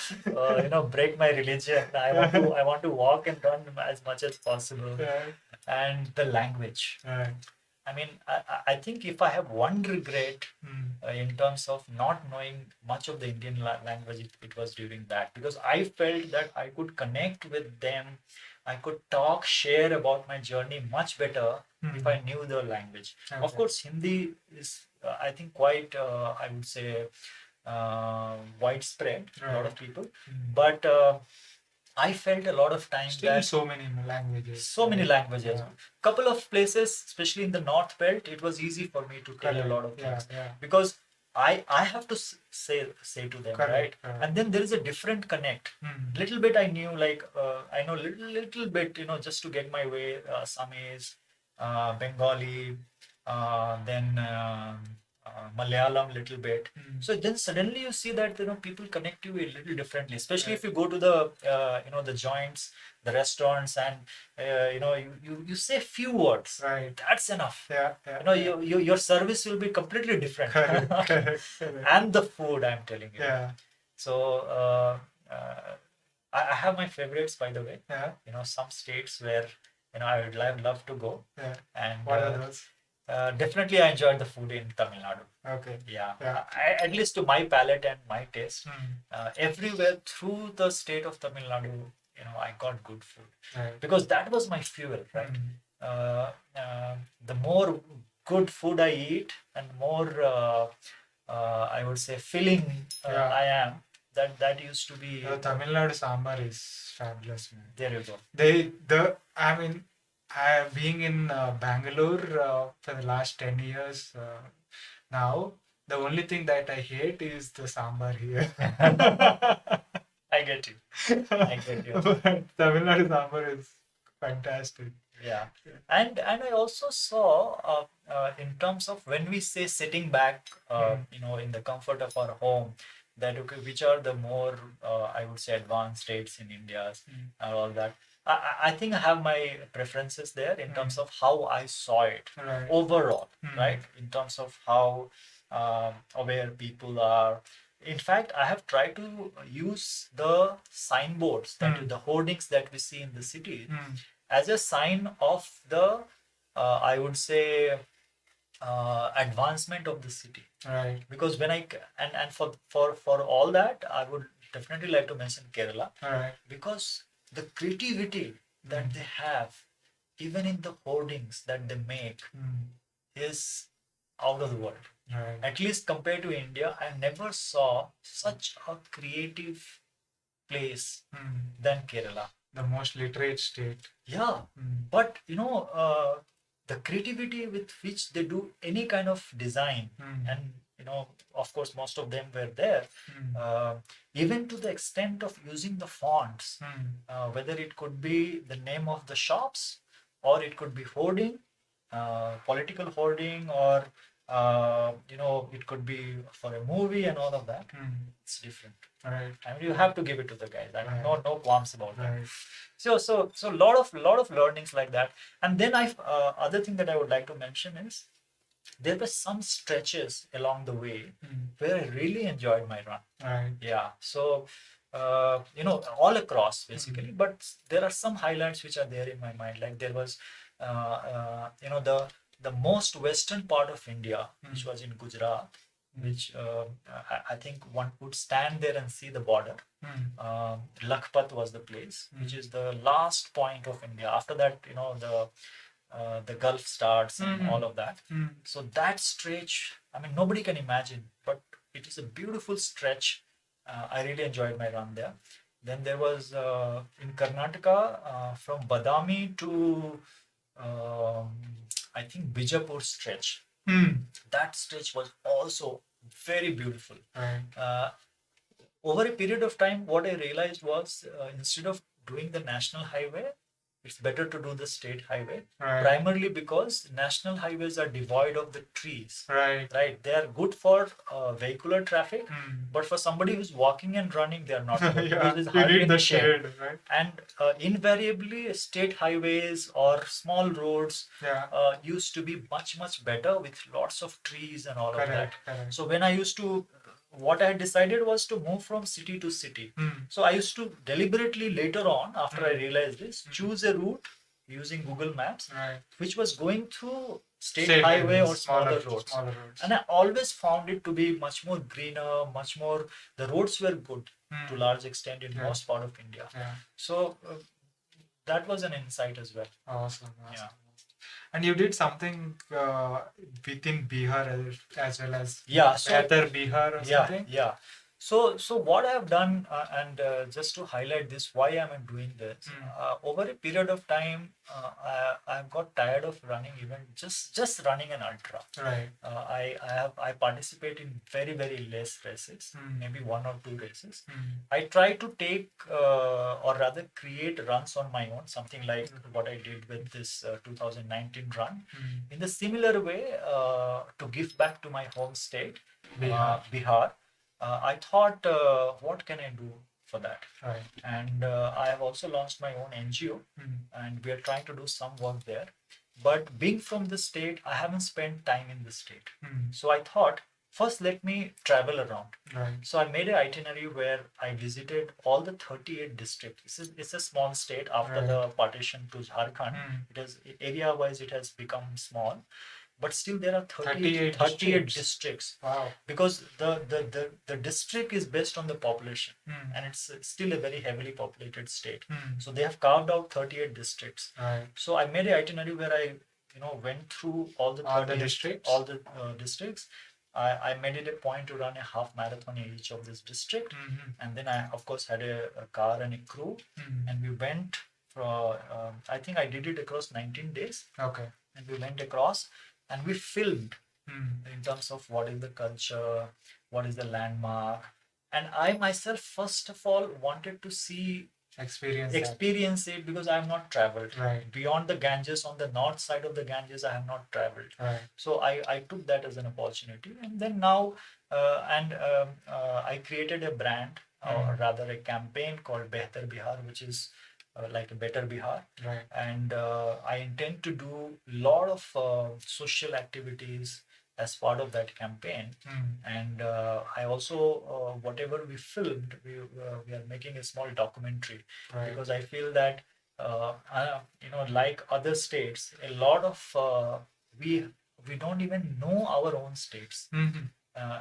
break my religion. I want to walk and run as much as possible. And the language. I mean, I think if I have one regret in terms of not knowing much of the Indian language, it was during that, because I felt that I could connect with them. I could talk, share about my journey much better if I knew the language. Okay. Of course, Hindi is, I think, quite, I would say, widespread, a lot of people. But I felt a lot of time Still that so many languages. so many languages. Yeah. Couple of places, especially in the North Belt, it was easy for me to tell a lot of things, because I have to say to them, right? And then there is a different connect. Little bit I knew, like I know little bit, just to get my way. Assamese, Bengali, then Malayalam little bit. So then suddenly you see that people connect you a little differently, especially if you go to the the joints, the restaurants, and you say few words. Right. That's enough. Yeah. Your service will be completely different. Correct. And the food, I'm telling you. Yeah. So I have my favorites, by the way. Yeah. Some states where I would love to go. Yeah. And What are those? Definitely, I enjoyed the food in Tamil Nadu. Okay. Yeah. Yeah. At least to my palate and my taste, everywhere through the state of Tamil Nadu, I got good food, Right. because that was my fuel, right? The more good food I eat, and more I would say filling Yeah. I am. That used to be. Tamil Nadu sambar is fabulous, man. There you go. I mean, being in Bangalore for the last 10 years now, the only thing that I hate is the sambar here. I get you. I get you. But Tamil Nadu sambar is fantastic. Yeah. And I also saw, in terms of when we say sitting back, in the comfort of our home, that okay, which are the more I would say advanced states in India, and all that. I think I have my preferences there in terms of how I saw it. Right. Overall, right? In terms of how aware people are. In fact, I have tried to use the signboards, the hoardings that we see in the city, as a sign of the, I would say, advancement of the city. Right. Because when and for all that, I would definitely like to mention Kerala. Right. Because the creativity that they have, even in the hoardings that they make, is out of the world. Right. At least compared to India, I never saw such a creative place than Kerala. The most literate state. Yeah, but the creativity with which they do any kind of design, and of course, most of them were there. Even to the extent of using the fonts, whether it could be the name of the shops, or it could be hoarding, political hoarding, or it could be for a movie and all of that. It's different. Right. I mean, you have to give it to the guys. I mean, no qualms about that. Right. So lot of learnings like that. And then other thing that I would like to mention is, there were some stretches along the way where I really enjoyed my run. Right. Yeah. So all across basically, but there are some highlights which are there in my mind. Like there was, the most western part of India, which was in Gujarat, which I think one could stand there and see the border. Lakhpat was the place, which is the last point of India. After that, the Gulf starts and all of that. So that stretch, I mean, nobody can imagine, but it is a beautiful stretch. I really enjoyed my run there. Then there was, in Karnataka, from Badami to, um, I think, Bijapur stretch. That stretch was also very beautiful. Right. Over a period of time, what I realized was, instead of doing the national highway, it's better to do the state highway. Right. Primarily because national highways are devoid of the trees. Right. Right. They are good for vehicular traffic, but for somebody who's walking and running, they are not good. Yeah, because there's hardly any shade. Right? And invariably, state highways or small roads, used to be much better with lots of trees and all of that. Correct. So when I used to, what I had decided was to move from city to city. So I used to deliberately, later on, after I realized this, choose a route using Google Maps, right, which was going through state highway or smaller roads. And I always found it to be much more greener, much more. The roads were good to large extent in most part of India. Yeah. So that was an insight as well. Awesome. Yeah. And you did something within Bihar as well as, so Behatar Bihar or something? Yeah. So what I have done, and just to highlight this, why am I doing this? Over a period of time, I've got tired of running, even just running an ultra. Right. I participate in very less races, maybe one or two races. I try to take, or rather create runs on my own, something like what I did with this 2019 run. In the similar way, to give back to my home state, Bihar. I thought, what can I do for that? Right. And I have also launched my own NGO, and we are trying to do some work there. But being from the state, I haven't spent time in the state. So I thought, first let me travel around. Right. So I made an itinerary where I visited all the 38 districts. It's a small state after the partition to Jharkhand. It is area-wise, it has become small. but still there are 38 38 districts. districts, Wow. because the district is based on the population, Mm. and it's still a very heavily populated state. Mm. So they have carved out 38 districts. Right. So I made an itinerary where I went through all the All the 38 districts? all the districts. I made it a point to run a half marathon in each of this district, and then I of course had a car and a crew, and we went for I think I did it across 19 days, Okay. and we went across and we filmed in terms of what is the culture, what is the landmark. And I myself, first of all, wanted to see, Experience that. experience it, because I have not traveled. Right. Beyond the Ganges, on the north side of the Ganges, I have not traveled. Right. So I took that as an opportunity. And then now, I created a brand, or rather a campaign called Behatar Bihar, which is like a better Bihar. Right. And I intend to do a lot of social activities as part of that campaign. And I also, whatever we filmed, we are making a small documentary. Right. Because I feel that like other states, a lot of we don't even know our own states.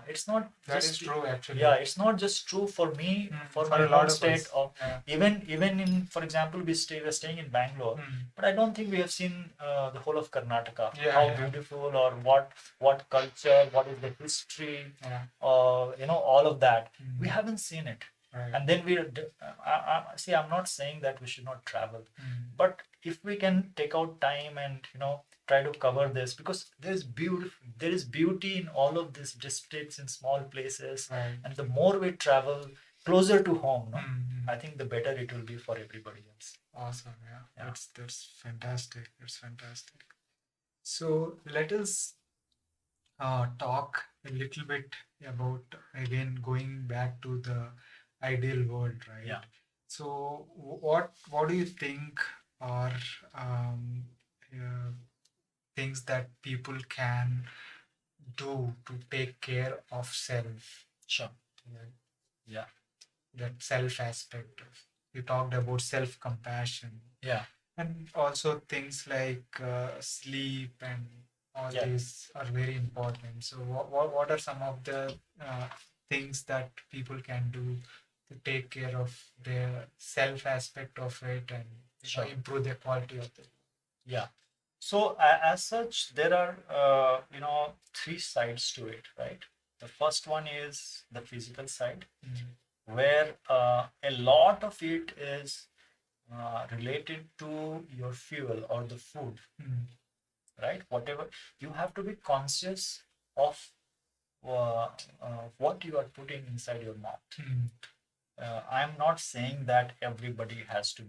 It's not That just is true, actually. Yeah, it's not just true for me, for my a lot own of state, us. or Yeah. even in, for example, we're staying in Bangalore, but I don't think we have seen the whole of Karnataka. Yeah, How yeah. beautiful, or what culture, what is the history, Yeah. all of that. We haven't seen it. Right. And then see, I'm not saying that we should not travel, but if we can take out time and try to cover this, because there is beauty in all of these districts, in small places. Right. And the more we travel closer to home, no, Mhm. I think the better it will be for everybody else. Awesome. Yeah. Yeah. That's fantastic. That's fantastic. So let us talk a little bit about, again, going back to the ideal world, right? Yeah. So what do you think are uh, things that people can do to take care of self? Sure. Right? Yeah. That self aspect of, you talked about self compassion. Yeah. And also things like sleep and all Yeah. these are very important. So what are some of the things that people can do to take care of their self aspect of it, and Sure. improve their quality of it? Yeah. So as such, there are three sides to it, right? The first one is the physical side, where a lot of it is related to your fuel or the food, right? Whatever, you have to be conscious of what you are putting inside your mouth. I'm not saying that everybody has to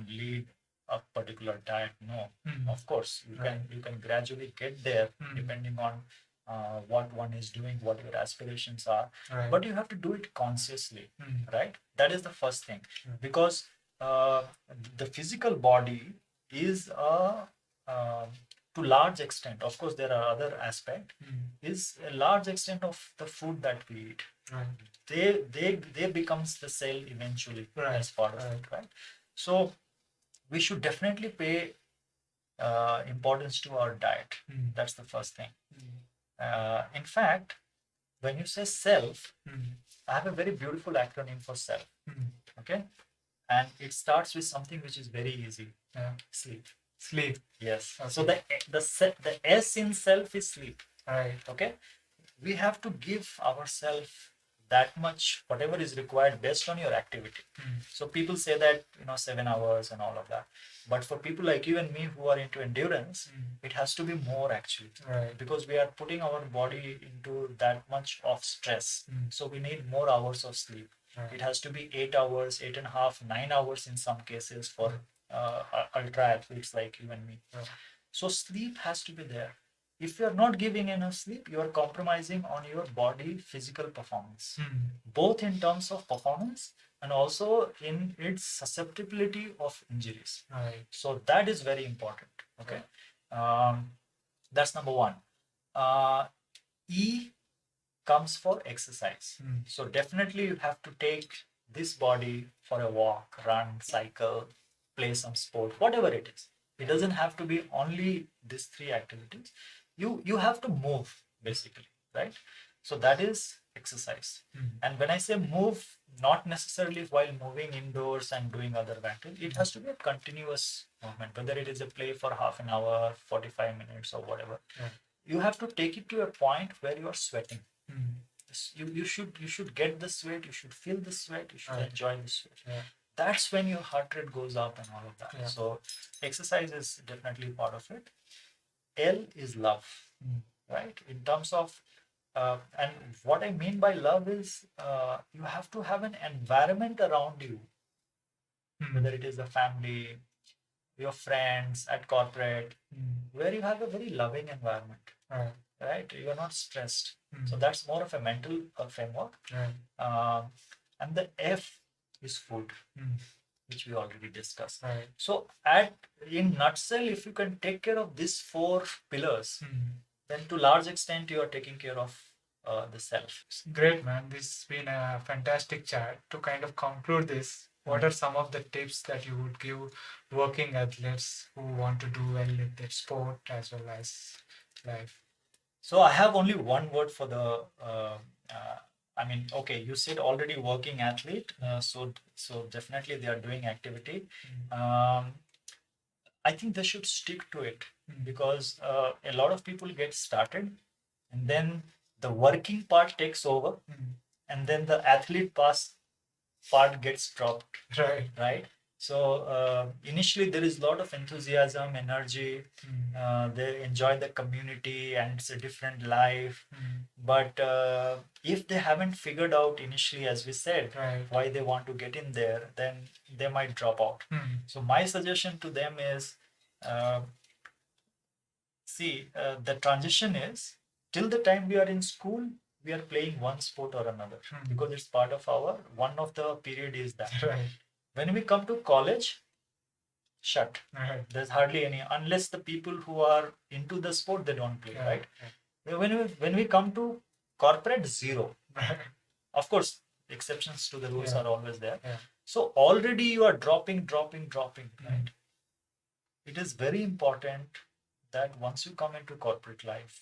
lead a particular diet. No, of course you can gradually get there, depending on what one is doing, what your aspirations are. Right. But you have to do it consciously, right? That is the first thing, because the physical body is uh, to large extent, of course there are other aspect, is a large extent of the food that we eat. Right. They becomes the cell eventually, as part of it, right? So we should definitely pay importance to our diet. That's the first thing. In fact, when you say self, I have a very beautiful acronym for self. Okay, and it starts with something which is very easy. Sleep. Sleep. Yes. Okay. So the S in self is sleep. Right. Okay, we have to give ourselves that much, whatever is required based on your activity. So people say that 7 hours and all of that, but for people like you and me who are into endurance, it has to be more actually. Right. Because we are putting our body into that much of stress. So we need more hours of sleep. Right. It has to be 8 hours, 8.5, 9 hours in some cases for ultra athletes like you and me. Right. So sleep has to be there. If you are not giving enough sleep, you are compromising on your body physical performance, both in terms of performance and also in its susceptibility of injuries. Right. So that is very important. Okay, that's number one. E comes for exercise. So definitely you have to take this body for a walk, run, cycle, play some sport, whatever it is. It doesn't have to be only these three activities. you have to move basically, right? So that is exercise. And when I say move, not necessarily while moving indoors and doing other activities, it has to be a continuous movement, whether it is a play for half an hour, 45 minutes, or whatever. You have to take it to a point where you are sweating. You should get the sweat, you should feel the sweat, you should enjoy the sweat. That's when your heart rate goes up and all of that. So exercise is definitely part of it. L is love, right? In terms of and what I mean by love is you have to have an environment around you, whether it is the family, your friends, at corporate, where you have a very loving environment, right? You are not stressed. So that's more of a mental framework. And the F is food, which we already discussed. So in nutshell, if you can take care of these four pillars, then to large extent you are taking care of the self. Great, man. This has been a fantastic chat. To kind of conclude this, what are some of the tips that you would give working athletes who want to do well in their sport as well as life? So I have only one word for the. I mean, okay, you said already working athlete, so definitely they are doing activity. Um, I think they should stick to it because a lot of people get started, and then the working part takes over, and then the athlete part gets dropped. Right. So initially there is a lot of enthusiasm, energy. They enjoy the community and it's a different life. But if they haven't figured out initially, as we said, why they want to get in there, then they might drop out. So my suggestion to them is, uh, see, the transition is till the time we are in school, we are playing one sport or another because it's part of our one of the period is that. When we come to college, shut. There's hardly any unless the people who are into the sport they don't play, right? When we come to corporate, zero. Of course, exceptions to the rules are always there. So already you are dropping, right? It is very important that once you come into corporate life,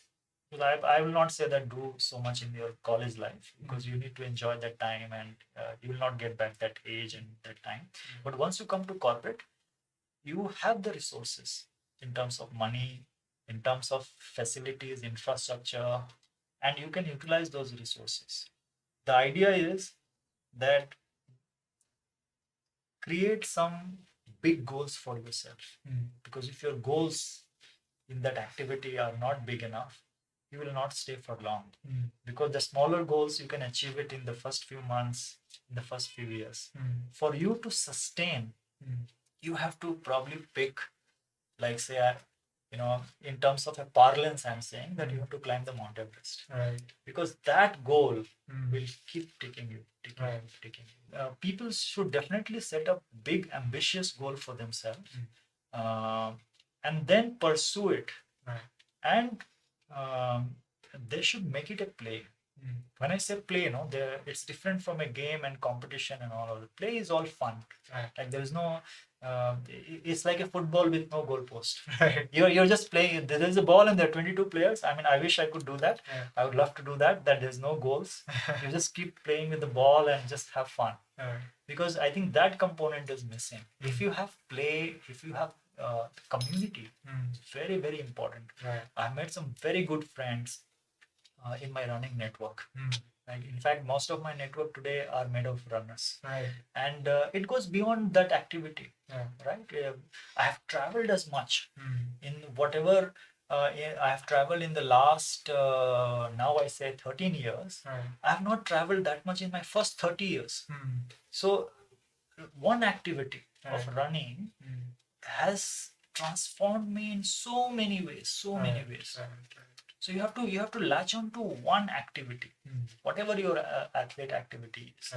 because I will not say that do so much in your college life because you need to enjoy that time and you will not get back that age and that time. But once you come to corporate, you have the resources in terms of money, in terms of facilities, infrastructure, and you can utilize those resources. The idea is that create some big goals for yourself because if your goals in that activity are not big enough, you will not stay for long because the smaller goals you can achieve it in the first few months, in the first few years. For you to sustain, you have to probably pick, like say, in terms of a parlance, I'm saying that you have to climb the Mount Everest, because that goal will keep taking you, taking you. People should definitely set up big, ambitious goal for themselves, uh, and then pursue it, and um, they should make it a play. When I say play, it's different from a game and competition and all of it. Play is all fun. Like there is no, it's like a football with no goalpost. You're just playing. There is a ball and there are 22 players. I mean, I wish I could do that. I would love to do that. That there's no goals. You just keep playing with the ball and just have fun. Because I think that component is missing. If you have play, if you have community, it's very, very important. I've met some very good friends in my running network. Like, in fact, most of my network today are made of runners. And it goes beyond that activity. Right? I have traveled as much in whatever I have traveled in the last, now I say 13 years. I have not traveled that much in my first 30 years. So, one activity of running has transformed me in so many ways, so you have to latch on to one activity, whatever your athlete activity is.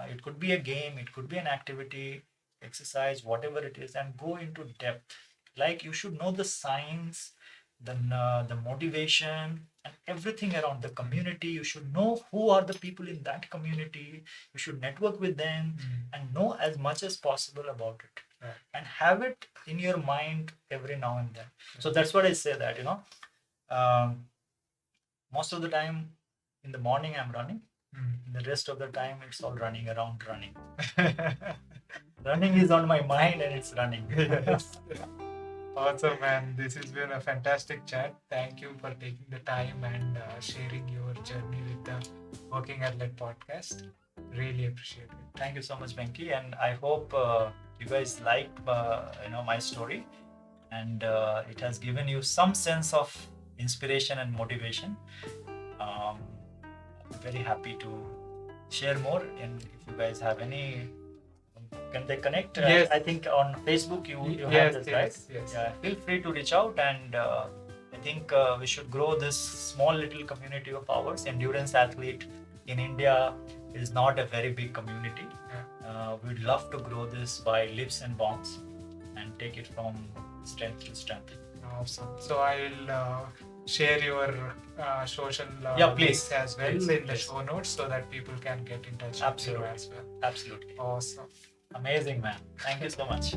It could be a game, it could be an activity, exercise, whatever it is, and go into depth. Like you should know the science, the motivation, and everything around the community. You should know who are the people in that community. You should network with them and know as much as possible about it. And have it in your mind every now and then. So that's what I say that Um, most of the time in the morning I'm running. The rest of the time it's all running around running. Running is on my mind and it's running. Yes. Awesome, man. This has been a fantastic chat. Thank you for taking the time and sharing your journey with the Working Athlete podcast. Really appreciate it. Thank you so much, Venki, and I hope you guys like my story, and it has given you some sense of inspiration and motivation. I'm very happy to share more, and if you guys have any, can they connect? Yes. I think on Facebook you have Yes, this, yes, right? yes. Yeah, feel free to reach out, and I think we should grow this small little community of ours. Endurance athlete in India is not a very big community. We'd love to grow this by leaps and bounds and take it from strength to strength. Awesome. So I'll share your social Yeah, please. links as well Please, in the please. show notes so that people can get in touch Absolutely. with you as well. Absolutely. Awesome. Amazing, man. Thank you so much.